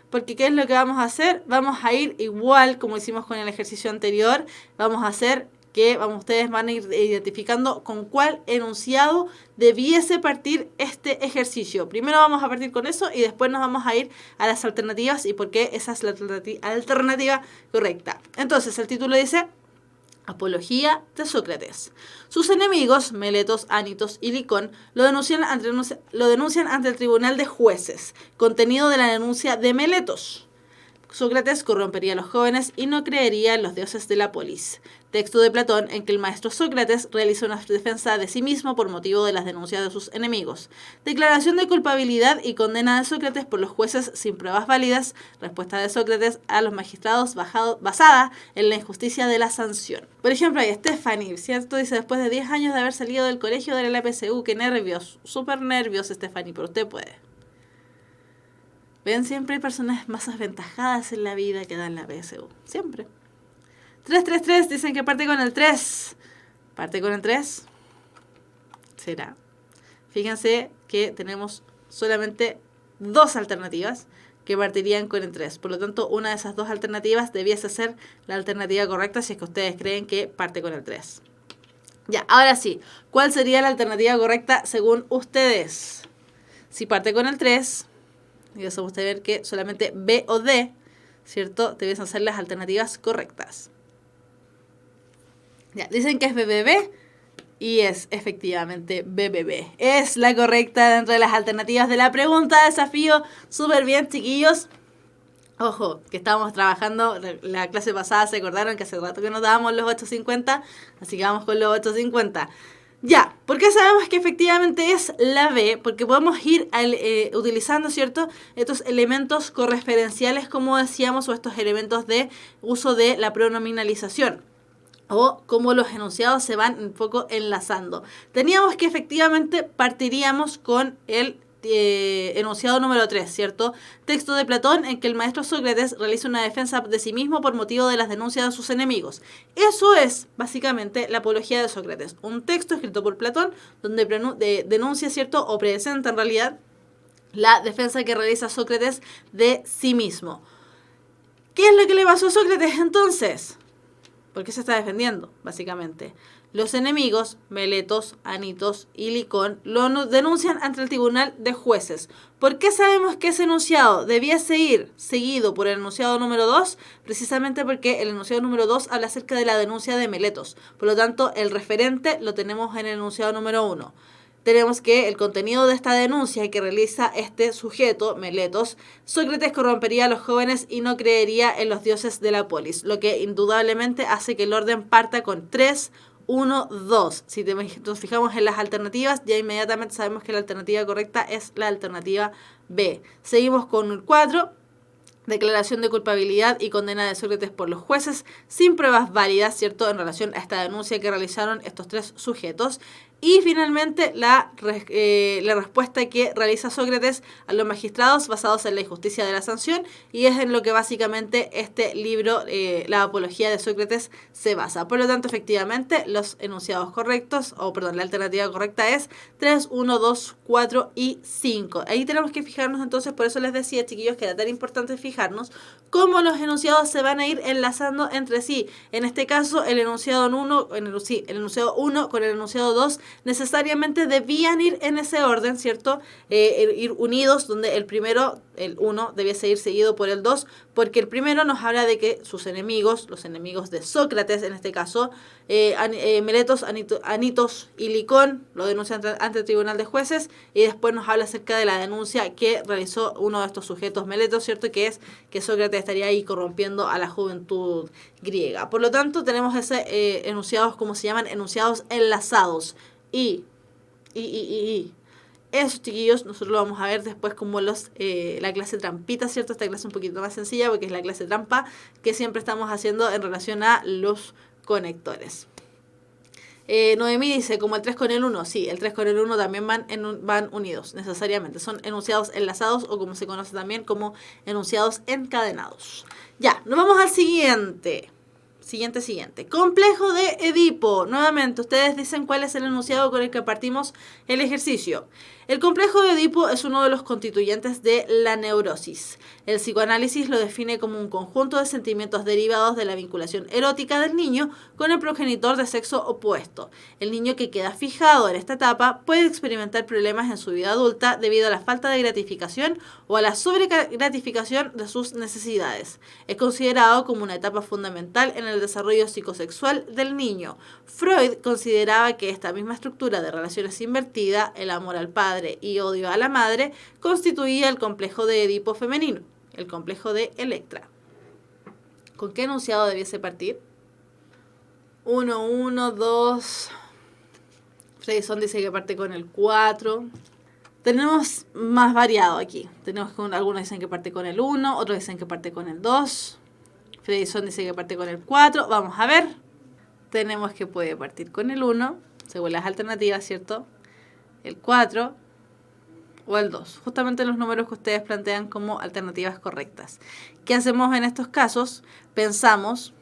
Porque ¿qué es lo que vamos a hacer? Vamos a ir igual como hicimos con el ejercicio anterior. Vamos a hacer que ustedes van a ir identificando con cuál enunciado debiese partir este ejercicio. Primero vamos a partir con eso y después nos vamos a ir a las alternativas y por qué esa es la alternativa correcta. Entonces el título dice: Apología de Sócrates. Sus enemigos, Meletos, Ánitos y Licón, lo denuncian ante el tribunal de jueces. Contenido de la denuncia de Meletos: Sócrates corrompería a los jóvenes y no creería en los dioses de la polis. Texto de Platón en que el maestro Sócrates realiza una defensa de sí mismo por motivo de las denuncias de sus enemigos. Declaración de culpabilidad y condena de Sócrates por los jueces sin pruebas válidas. Respuesta de Sócrates a los magistrados basada en la injusticia de la sanción. Por ejemplo, hay Stephanie, ¿cierto? Dice: después de 10 años de haber salido del colegio de la PSU, qué nervios, súper nervios, Stephanie, pero usted puede. Ven, siempre hay personas más aventajadas en la vida que dan la PSU. Siempre. 333 dicen que parte con el 3. ¿Parte con el 3? ¿Será? Fíjense que tenemos solamente 2 alternativas que partirían con el 3. Por lo tanto, una de esas 2 alternativas debiese ser la alternativa correcta si es que ustedes creen que parte con el 3. Ya, ahora sí. ¿Cuál sería la alternativa correcta según ustedes? Si parte con el 3... y eso vamos a ver que solamente B o D, ¿cierto?, debiesen ser las alternativas correctas. Ya, dicen que es BBB y es efectivamente BBB. Es la correcta dentro de las alternativas de la pregunta de desafío. Súper bien, chiquillos. Ojo, que estábamos trabajando, la clase pasada se acordaron que hace rato que nos dábamos los 850, así que vamos con los 850. Ya, ¿por qué sabemos que efectivamente es la B? Porque podemos ir utilizando, ¿cierto?, estos elementos correferenciales, como decíamos, o estos elementos de uso de la pronominalización, o cómo los enunciados se van un poco enlazando. Teníamos que efectivamente partiríamos con el enunciado número 3, ¿cierto? Texto de Platón en que el maestro Sócrates realiza una defensa de sí mismo por motivo de las denuncias de sus enemigos. Eso es básicamente la apología de Sócrates, un texto escrito por Platón donde denuncia, ¿cierto?, o presenta en realidad la defensa que realiza Sócrates de sí mismo. ¿Qué es lo que le pasó a Sócrates entonces? ¿Por qué se está defendiendo? Básicamente. Los enemigos, Meletos, Anitos y Licón, lo denuncian ante el tribunal de jueces. ¿Por qué sabemos que ese enunciado debía seguir seguido por el enunciado número 2? Precisamente porque el enunciado número 2 habla acerca de la denuncia de Meletos. Por lo tanto, el referente lo tenemos en el enunciado número 1. Tenemos que el contenido de esta denuncia que realiza este sujeto, Meletos: Sócrates corrompería a los jóvenes y no creería en los dioses de la polis, lo que indudablemente hace que el orden parta con 3, 1, 2. Si nos fijamos en las alternativas, ya inmediatamente sabemos que la alternativa correcta es la alternativa B. Seguimos con el 4. Declaración de culpabilidad y condena de Sócrates por los jueces sin pruebas válidas, ¿cierto?, en relación a esta denuncia que realizaron estos 3 sujetos. Y finalmente la respuesta que realiza Sócrates a los magistrados basados en la injusticia de la sanción, y es en lo que básicamente este libro, la apología de Sócrates, se basa. Por lo tanto, efectivamente, los enunciados correctos, la alternativa correcta es 3, 1, 2, 4 y 5. Ahí tenemos que fijarnos entonces, por eso les decía, chiquillos, que era tan importante fijarnos cómo los enunciados se van a ir enlazando entre sí. En este caso, el enunciado 1 con el enunciado 2 necesariamente debían ir en ese orden, ¿cierto? Ir unidos, donde el primero, el 1, debía seguir seguido por el 2, porque el primero nos habla de que sus enemigos, los enemigos de Sócrates en este caso, Meletos, Anitos y Licón, lo denuncian ante el tribunal de jueces, y después nos habla acerca de la denuncia que realizó uno de estos sujetos, Meletos, ¿cierto? Que es que Sócrates estaría ahí corrompiendo a la juventud griega. Por lo tanto, tenemos ese enunciados, como se llaman, enunciados enlazados. Y esos, chiquillos, nosotros lo vamos a ver después como la clase trampita, ¿cierto? Esta clase un poquito más sencilla porque es la clase trampa que siempre estamos haciendo en relación a los conectores. Noemí dice, como el 3 con el 1. Sí, el 3 con el 1 también van unidos, necesariamente. Son enunciados enlazados, o como se conoce también como enunciados encadenados. Ya, nos vamos al siguiente. Siguiente. Complejo de Edipo. Nuevamente, ustedes dicen cuál es el enunciado con el que partimos el ejercicio. El complejo de Edipo es uno de los constituyentes de la neurosis. El psicoanálisis lo define como un conjunto de sentimientos derivados de la vinculación erótica del niño con el progenitor de sexo opuesto. El niño que queda fijado en esta etapa puede experimentar problemas en su vida adulta debido a la falta de gratificación o a la sobregratificación de sus necesidades. Es considerado como una etapa fundamental en el desarrollo psicosexual del niño. Freud consideraba que esta misma estructura de relaciones invertida, el amor al padre y odio a la madre, constituía el complejo de Edipo femenino, el complejo de Electra. ¿Con qué enunciado debiese partir? 1, 1, 2. Fredison dice que parte con el 4. Tenemos más variado aquí. Algunos dicen que parte con el 1, otros dicen que parte con el 2. Fredison dice que parte con el 4. Vamos a ver. Tenemos que puede partir con el 1, según las alternativas, ¿cierto? El 4 o el 2. Justamente los números que ustedes plantean como alternativas correctas. ¿Qué hacemos en estos casos? Pensamos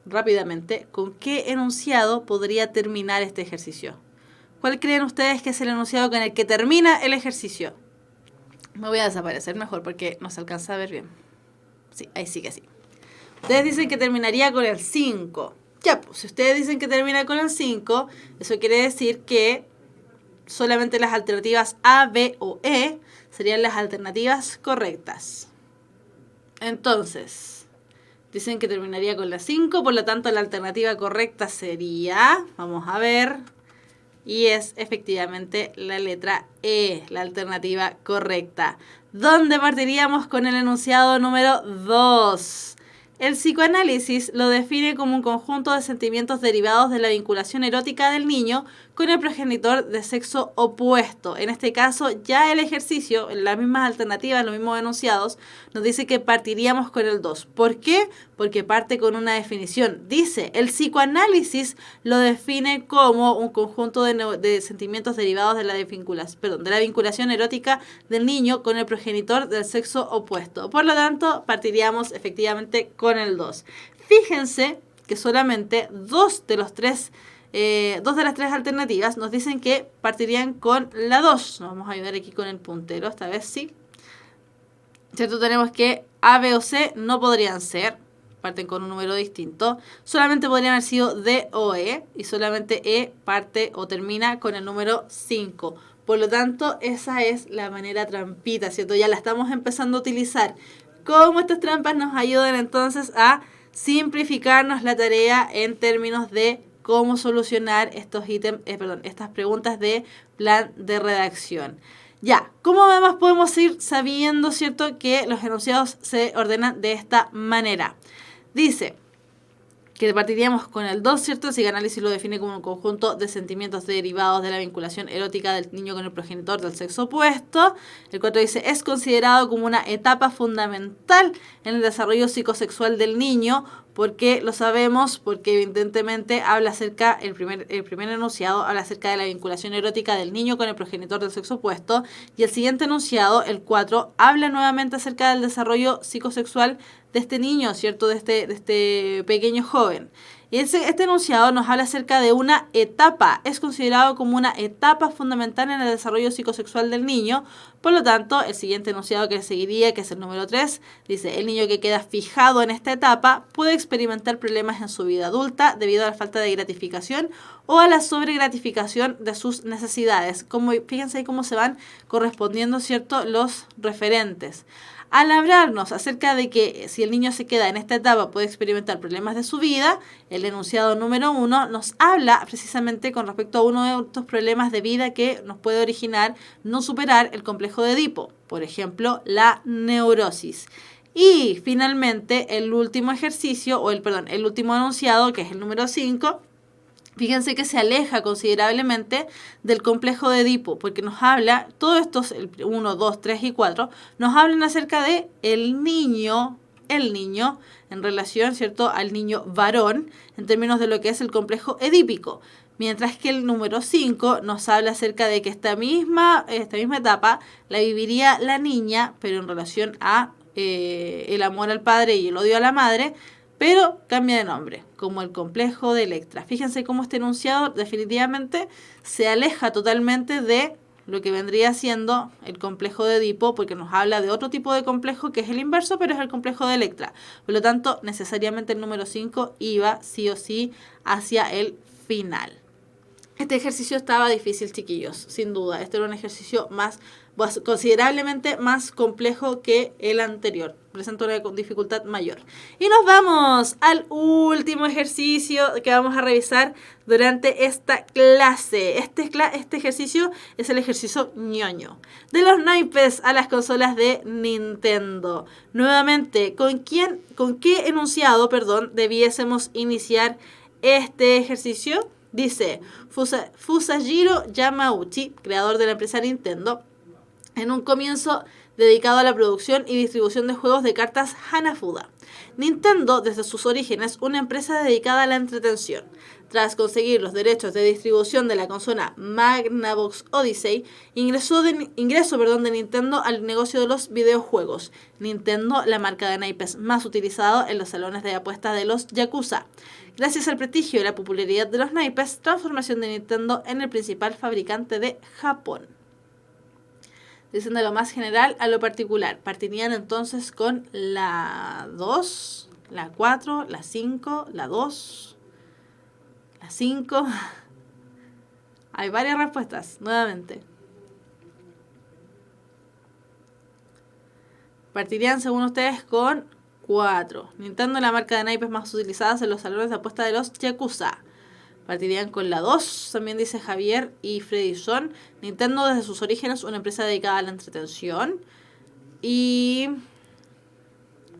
rápidamente con qué enunciado podría terminar este ejercicio. ¿Cuál creen ustedes que es el enunciado con el que termina el ejercicio? Me voy a desaparecer mejor porque no se alcanza a ver bien. Sí, ahí sí que sí. Ustedes dicen que terminaría con el 5. Ya, pues si ustedes dicen que termina con el 5, eso quiere decir que solamente las alternativas A, B o E serían las alternativas correctas. Entonces, dicen que terminaría con la 5, por lo tanto la alternativa correcta sería, vamos a ver, y es efectivamente la letra E, la alternativa correcta. ¿Dónde partiríamos con el enunciado número 2? El psicoanálisis lo define como un conjunto de sentimientos derivados de la vinculación erótica del niño con el progenitor de sexo opuesto. En este caso, ya el ejercicio, en las mismas alternativas, los mismos enunciados, nos dice que partiríamos con el 2. ¿Por qué? Porque parte con una definición. Dice, el psicoanálisis lo define como un conjunto de sentimientos derivados de la vinculación erótica del niño con el progenitor del sexo opuesto. Por lo tanto, partiríamos efectivamente con el 2. Fíjense que solamente dos de las tres alternativas nos dicen que partirían con la 2. Nos vamos a ayudar aquí con el puntero, esta vez sí. ¿Cierto? Tenemos que A, B o C no podrían ser. parten con un número distinto, solamente podrían haber sido D o E, y solamente E parte o termina con el número 5. Por lo tanto, esa es la manera trampita, ¿cierto? Ya la estamos empezando a utilizar. ¿Cómo estas trampas nos ayudan entonces a simplificarnos la tarea en términos de cómo solucionar estas preguntas de plan de redacción? Ya, ¿cómo además podemos ir sabiendo, cierto, que los enunciados se ordenan de esta manera? Dice que partiríamos con el 2, ¿cierto? El psicoanálisis lo define como un conjunto de sentimientos derivados de la vinculación erótica del niño con el progenitor del sexo opuesto. El 4 dice, es considerado como una etapa fundamental en el desarrollo psicosexual del niño. ¿Por qué lo sabemos? Porque evidentemente habla acerca, el primer enunciado habla acerca de la vinculación erótica del niño con el progenitor del sexo opuesto. Y el siguiente enunciado, el 4, habla nuevamente acerca del desarrollo psicosexual de este niño, ¿cierto? De este pequeño joven. Y este enunciado nos habla acerca de una etapa. Es considerado como una etapa fundamental en el desarrollo psicosexual del niño. Por lo tanto, el siguiente enunciado que seguiría, que es el número 3, dice, el niño que queda fijado en esta etapa puede experimentar problemas en su vida adulta debido a la falta de gratificación o a la sobregratificación de sus necesidades. Fíjense ahí cómo se van correspondiendo, ¿cierto?, los referentes. Al hablarnos acerca de que si el niño se queda en esta etapa puede experimentar problemas de su vida, el enunciado número 1 nos habla precisamente con respecto a uno de estos problemas de vida que nos puede originar no superar el complejo de Edipo, por ejemplo, la neurosis. Y finalmente el último ejercicio, el último enunciado, que es el número 5, fíjense que se aleja considerablemente del complejo de Edipo, porque nos habla, todos estos, el 1, 2, 3 y 4, nos hablan acerca de el niño, en relación, ¿cierto?, al niño varón, en términos de lo que es el complejo edípico. Mientras que el número 5 nos habla acerca de que esta misma etapa la viviría la niña, pero en relación a el amor al padre y el odio a la madre, pero cambia de nombre, como el complejo de Electra. Fíjense cómo este enunciado definitivamente se aleja totalmente de lo que vendría siendo el complejo de Edipo, porque nos habla de otro tipo de complejo que es el inverso, pero es el complejo de Electra. Por lo tanto, necesariamente el número 5 iba sí o sí hacia el final. Este ejercicio estaba difícil, chiquillos, sin duda. Este era un ejercicio considerablemente más complejo que el anterior. Presenta una dificultad mayor. Y nos vamos al último ejercicio que vamos a revisar durante esta clase. Este ejercicio es el ejercicio ñoño. De los naipes a las consolas de Nintendo. Nuevamente, ¿con qué enunciado, debiésemos iniciar este ejercicio? Dice, Fusajiro Yamauchi, creador de la empresa Nintendo, en un comienzo dedicado a la producción y distribución de juegos de cartas Hanafuda. Nintendo, desde sus orígenes, una empresa dedicada a la entretención. Tras conseguir los derechos de distribución de la consola Magnavox Odyssey, ingreso de Nintendo al negocio de los videojuegos. Nintendo, la marca de naipes más utilizada en los salones de apuestas de los Yakuza. Gracias al prestigio y la popularidad de los naipes, transformación de Nintendo en el principal fabricante de Japón. Dicen de lo más general a lo particular. Partirían entonces con la 2, la 4, la 5, la 2, la 5. Hay varias respuestas, nuevamente. Partirían, según ustedes, con 4. Nintendo, la marca de naipes más utilizadas en los salones de apuesta de los Yakuza. Partirían con la 2, también dice Javier y Freddy Son. Nintendo, desde sus orígenes, una empresa dedicada a la entretención. Y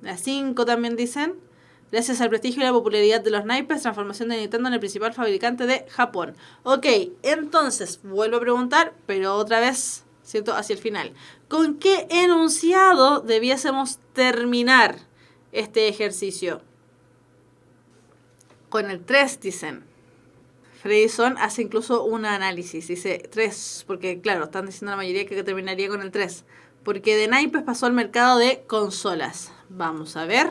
la 5 también dicen, gracias al prestigio y la popularidad de los naipes, transformación de Nintendo en el principal fabricante de Japón. Ok, entonces, vuelvo a preguntar, pero otra vez, ¿cierto?, hacia el final. ¿Con qué enunciado debiésemos terminar este ejercicio? Con el 3, dicen. Fredison hace incluso un análisis, dice 3, porque claro, están diciendo la mayoría que terminaría con el 3, porque de naipes pasó al mercado de consolas. Vamos a ver,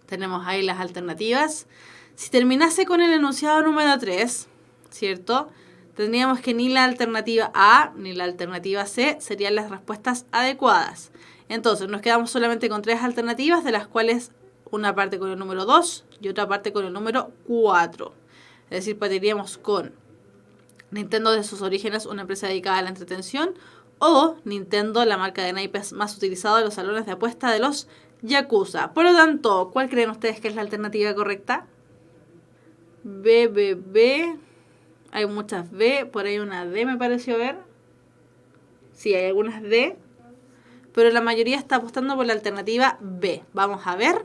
tenemos ahí las alternativas. Si terminase con el enunciado número 3, ¿cierto?, tendríamos que ni la alternativa A ni la alternativa C serían las respuestas adecuadas. Entonces nos quedamos solamente con 3 alternativas, de las cuales una parte con el número 2 y otra parte con el número 4. Es decir, partiríamos con Nintendo de sus orígenes, una empresa dedicada a la entretención, o Nintendo, la marca de naipes más utilizada en los salones de apuesta de los Yakuza. Por lo tanto, ¿cuál creen ustedes que es la alternativa correcta? B, B, B. Hay muchas B, por ahí una D me pareció ver. Sí, hay algunas D, pero la mayoría está apostando por la alternativa B. Vamos a ver.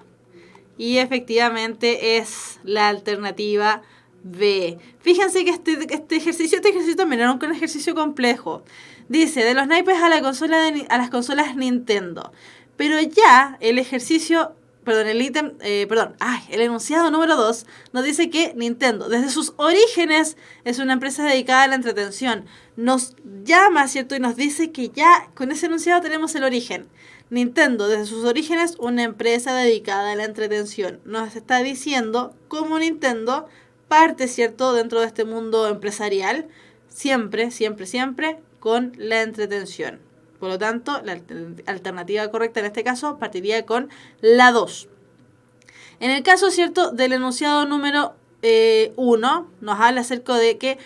Y efectivamente es la alternativa B. Fíjense que este ejercicio también era un ejercicio complejo. Dice, de los naipes a las consolas Nintendo. Pero ya el ejercicio, el enunciado número 2 nos dice que Nintendo, desde sus orígenes, es una empresa dedicada a la entretención. Nos llama, ¿cierto? Y nos dice que ya con ese enunciado tenemos el origen. Nintendo, desde sus orígenes, una empresa dedicada a la entretención. Nos está diciendo cómo Nintendo parte, ¿cierto?, dentro de este mundo empresarial, siempre con la entretención. Por lo tanto, la alternativa correcta en este caso partiría con la 2. En el caso, ¿cierto?, del enunciado número 1, nos habla acerca de que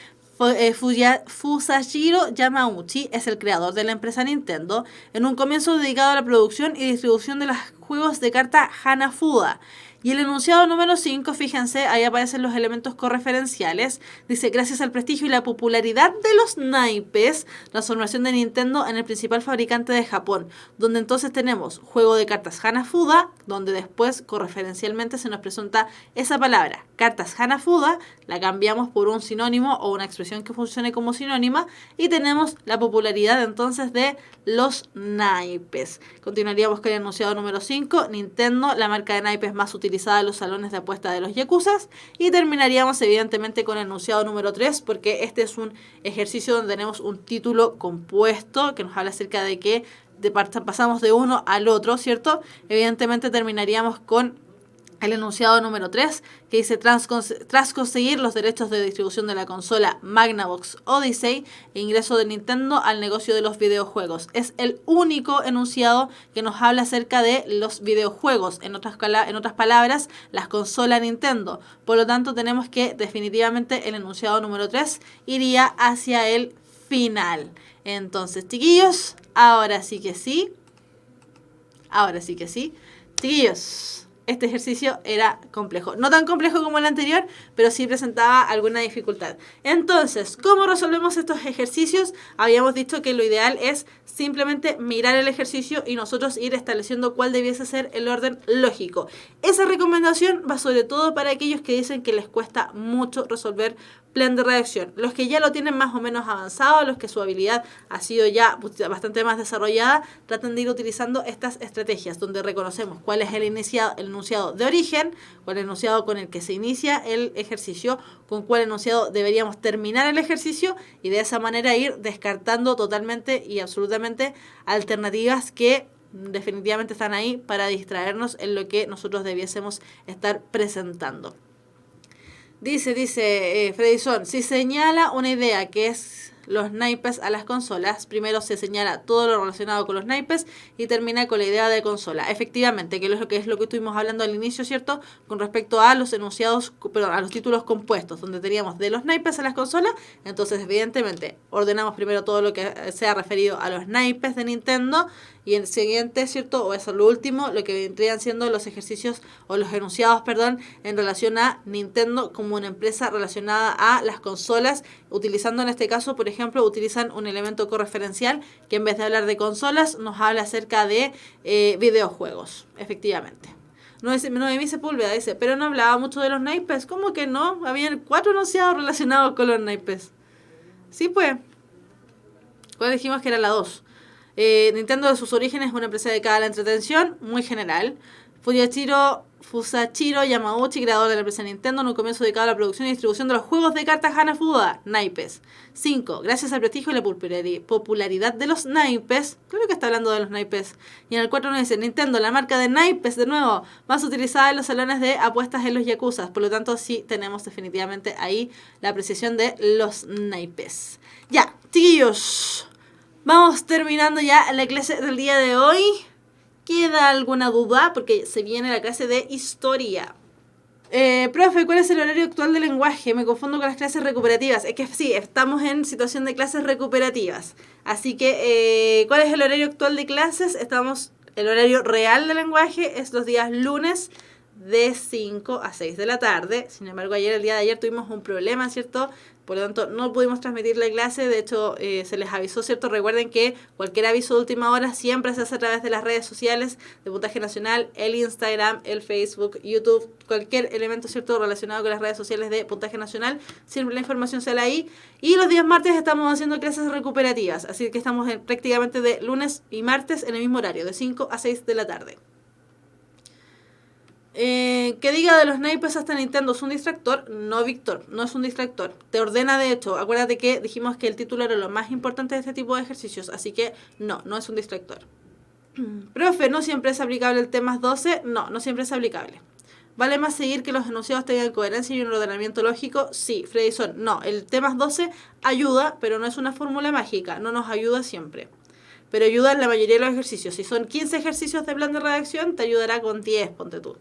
Fusashiro Yamauchi es el creador de la empresa Nintendo, en un comienzo dedicado a la producción y distribución de los juegos de carta Hanafuda. Y el enunciado número 5, fíjense, ahí aparecen los elementos correferenciales. Dice, gracias al prestigio y la popularidad de los naipes, transformación de Nintendo en el principal fabricante de Japón. Donde entonces tenemos juego de cartas Hanafuda, donde después correferencialmente se nos presenta esa palabra. Cartas Hanafuda, la cambiamos por un sinónimo o una expresión que funcione como sinónima. Y tenemos la popularidad entonces de los naipes. Continuaríamos con el enunciado número 5, Nintendo, la marca de naipes más utilizada en los salones de apuesta de los yakuzas, y terminaríamos evidentemente con el enunciado número 3, porque este es un ejercicio donde tenemos un título compuesto que nos habla acerca de que pasamos de uno al otro, ¿cierto? Evidentemente terminaríamos con el enunciado número 3, que dice, tras conseguir los derechos de distribución de la consola Magnavox Odyssey e ingreso de Nintendo al negocio de los videojuegos. Es el único enunciado que nos habla acerca de los videojuegos, en otras palabras, las consolas Nintendo. Por lo tanto, tenemos que definitivamente el enunciado número 3 iría hacia el final. Entonces, chiquillos, ahora sí que sí. Chiquillos, este ejercicio era complejo. No tan complejo como el anterior, pero sí presentaba alguna dificultad. Entonces, ¿cómo resolvemos estos ejercicios? Habíamos dicho que lo ideal es simplemente mirar el ejercicio y nosotros ir estableciendo cuál debiese ser el orden lógico. Esa recomendación va sobre todo para aquellos que dicen que les cuesta mucho resolver plan de redacción. Los que ya lo tienen más o menos avanzado, los que su habilidad ha sido ya bastante más desarrollada, tratan de ir utilizando estas estrategias donde reconocemos cuál es el enunciado de origen, cuál es el enunciado con el que se inicia el ejercicio, con cuál enunciado deberíamos terminar el ejercicio, y de esa manera ir descartando totalmente y absolutamente alternativas que definitivamente están ahí para distraernos en lo que nosotros debiésemos estar presentando. Dice Fredison, si señala una idea que es los naipes a las consolas, primero se señala todo lo relacionado con los naipes y termina con la idea de consola. Efectivamente, que es lo que estuvimos hablando al inicio, ¿cierto? Con respecto a los a los títulos compuestos, donde teníamos de los naipes a las consolas. Entonces, evidentemente, ordenamos primero todo lo que sea referido a los naipes de Nintendo, y el siguiente, ¿cierto? O eso es lo último, lo que vendrían siendo los ejercicios o los enunciados, en relación a Nintendo como una empresa relacionada a las consolas, utilizando en este caso, por ejemplo, utilizan un elemento correferencial que en vez de hablar de consolas nos habla acerca de videojuegos, efectivamente. Noemí Sepúlveda dice, pero no hablaba mucho de los naipes. ¿Cómo que no? Habían 4 enunciados relacionados con los naipes. Sí, pues. ¿Cuál dijimos que era la 2? Nintendo de sus orígenes es una empresa dedicada a la entretención, muy general. Fusashiro Yamauchi, creador de la empresa Nintendo, en un comienzo dedicado a la producción y distribución de los juegos de cartas Hanafuda, naipes. 5. Gracias al prestigio y la popularidad de los naipes, creo que está hablando de los naipes. Y en el 4 nos dice, Nintendo, la marca de naipes, de nuevo, más utilizada en los salones de apuestas en los yakuzas. Por lo tanto, sí tenemos definitivamente ahí la apreciación de los naipes. Ya, chiquillos, vamos terminando ya la clase del día de hoy. ¿Queda alguna duda? Porque se viene la clase de historia. Profe, ¿cuál es el horario actual de lenguaje? Me confundo con las clases recuperativas. Es que sí, estamos en situación de clases recuperativas. Así que, ¿cuál es el horario actual de clases? El horario real de lenguaje es los días lunes de 5 a 6 de la tarde. Sin embargo, el día de ayer tuvimos un problema, ¿cierto? Por lo tanto, no pudimos transmitir la clase. De hecho, se les avisó, ¿cierto? Recuerden que cualquier aviso de última hora siempre se hace a través de las redes sociales de Puntaje Nacional, el Instagram, el Facebook, YouTube, cualquier elemento, ¿cierto? Relacionado con las redes sociales de Puntaje Nacional. Siempre la información sale ahí. Y los días martes estamos haciendo clases recuperativas. Así que estamos prácticamente de lunes y martes en el mismo horario, de 5 a 6 de la tarde. Que diga de los naipes hasta Nintendo, ¿es un distractor? No, Víctor, no es un distractor. Te ordena, de hecho, acuérdate que dijimos que el título era lo más importante de este tipo de ejercicios, así que no es un distractor. Profe, ¿no siempre es aplicable el temas 12? No siempre es aplicable. ¿Vale más seguir que los enunciados tengan coherencia y un ordenamiento lógico? Sí, Fredison, no. El temas 12 ayuda, pero no es una fórmula mágica, no nos ayuda siempre. Pero ayuda en la mayoría de los ejercicios. Si son 15 ejercicios de plan de redacción, te ayudará con 10, ponte tú.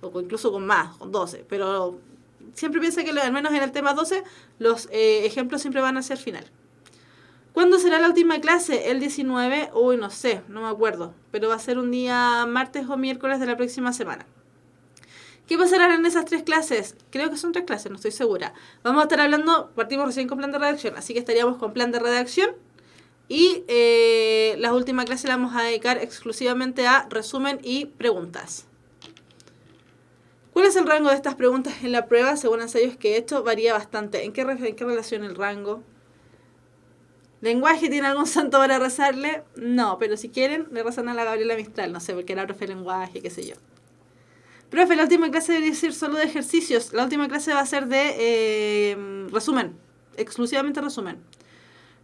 O incluso con más, con 12. Pero siempre piensa que al menos en el tema 12 los ejemplos siempre van a ser final. ¿Cuándo será la última clase? El 19, no sé, no me acuerdo. Pero va a ser un día martes o miércoles de la próxima semana. ¿Qué pasarán en esas 3 clases? Creo que son 3 clases, no estoy segura. Vamos a estar hablando, partimos recién con plan de redacción, así que estaríamos con plan de redacción. Y la última clase la vamos a dedicar exclusivamente a resumen y preguntas. ¿Cuál es el rango de estas preguntas en la prueba? Según ensayos que he hecho, varía bastante. ¿En qué relación el rango? ¿Lenguaje tiene algún santo para rezarle? No, pero si quieren, le rezan a la Gabriela Mistral. No sé, porque era profe de lenguaje, qué sé yo. Profe, la última clase debería ser solo de ejercicios. La última clase va a ser de resumen. Exclusivamente resumen.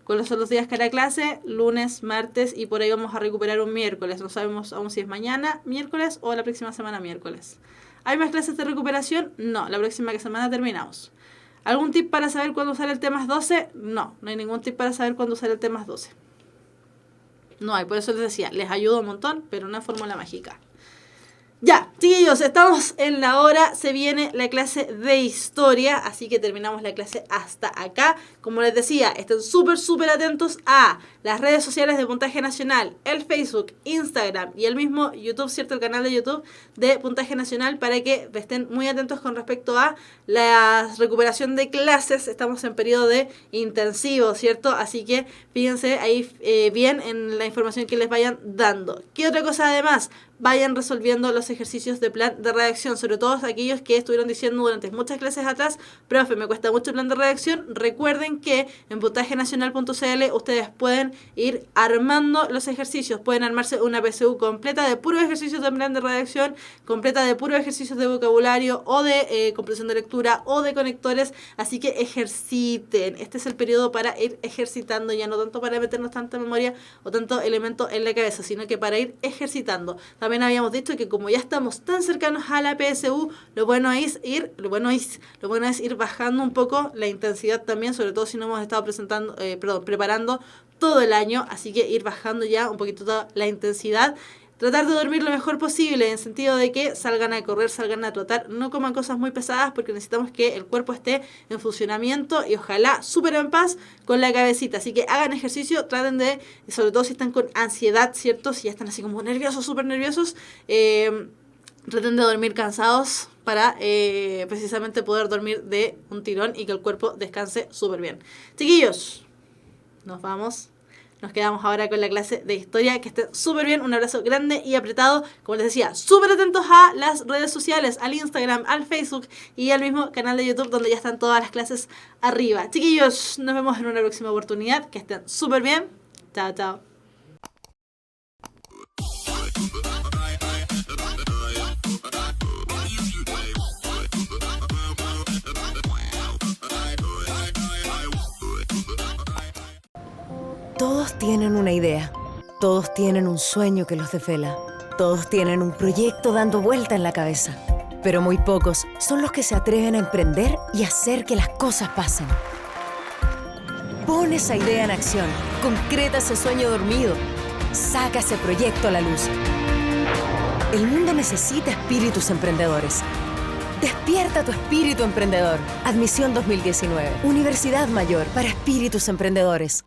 ¿Cuáles son los días que hará clase? Lunes, martes y por ahí vamos a recuperar un miércoles. No sabemos aún si es mañana, miércoles o la próxima semana, miércoles. ¿Hay más clases de recuperación? No, la próxima semana terminamos. ¿Algún tip para saber cuándo usar el temas 12? No hay ningún tip para saber cuándo usar el temas 12. No hay, por eso les decía, les ayuda un montón, pero no es fórmula mágica. Ya, chiquillos, estamos en la hora, se viene la clase de historia, así que terminamos la clase hasta acá. Como les decía, estén súper atentos a las redes sociales de Puntaje Nacional, el Facebook, Instagram y el mismo YouTube, ¿cierto? El canal de YouTube de Puntaje Nacional para que estén muy atentos con respecto a la recuperación de clases. Estamos en periodo de intensivo, ¿cierto? Así que fíjense ahí bien en la información que les vayan dando. ¿Qué otra cosa además? Vayan resolviendo los ejercicios de plan de redacción, sobre todo aquellos que estuvieron diciendo durante muchas clases atrás, profe, me cuesta mucho el plan de redacción. Recuerden que en puntajenacional.cl ustedes pueden ir armando los ejercicios, pueden armarse una PSU completa de puros ejercicios de plan de redacción, completa de puros ejercicios de vocabulario o de comprensión de lectura o de conectores, así que ejerciten. Este es el periodo para ir ejercitando, ya no tanto para meternos tanta memoria o tanto elemento en la cabeza, sino que para ir ejercitando. También habíamos dicho que como ya estamos tan cercanos a la PSU, lo bueno es ir bajando un poco la intensidad también, sobre todo si no hemos estado preparando todo el año, así que ir bajando ya un poquito toda la intensidad. Tratar de dormir lo mejor posible, en el sentido de que salgan a correr, salgan a trotar, no coman cosas muy pesadas porque necesitamos que el cuerpo esté en funcionamiento y ojalá súper en paz con la cabecita. Así que hagan ejercicio, traten de, sobre todo si están con ansiedad, ¿cierto? Si ya están así como nerviosos, súper nerviosos, traten de dormir cansados para precisamente poder dormir de un tirón y que el cuerpo descanse súper bien. Chiquillos, nos vamos. Nos quedamos ahora con la clase de historia. Que estén súper bien. Un abrazo grande y apretado. Como les decía, súper atentos a las redes sociales, al Instagram, al Facebook y al mismo canal de YouTube donde ya están todas las clases arriba. Chiquillos, nos vemos en una próxima oportunidad. Que estén súper bien. Chao, chao. Todos tienen una idea, todos tienen un sueño que los desvela, todos tienen un proyecto dando vuelta en la cabeza, pero muy pocos son los que se atreven a emprender y hacer que las cosas pasen. Pon esa idea en acción, concreta ese sueño dormido, saca ese proyecto a la luz. El mundo necesita espíritus emprendedores. Despierta tu espíritu emprendedor. Admisión 2019. Universidad Mayor para espíritus emprendedores.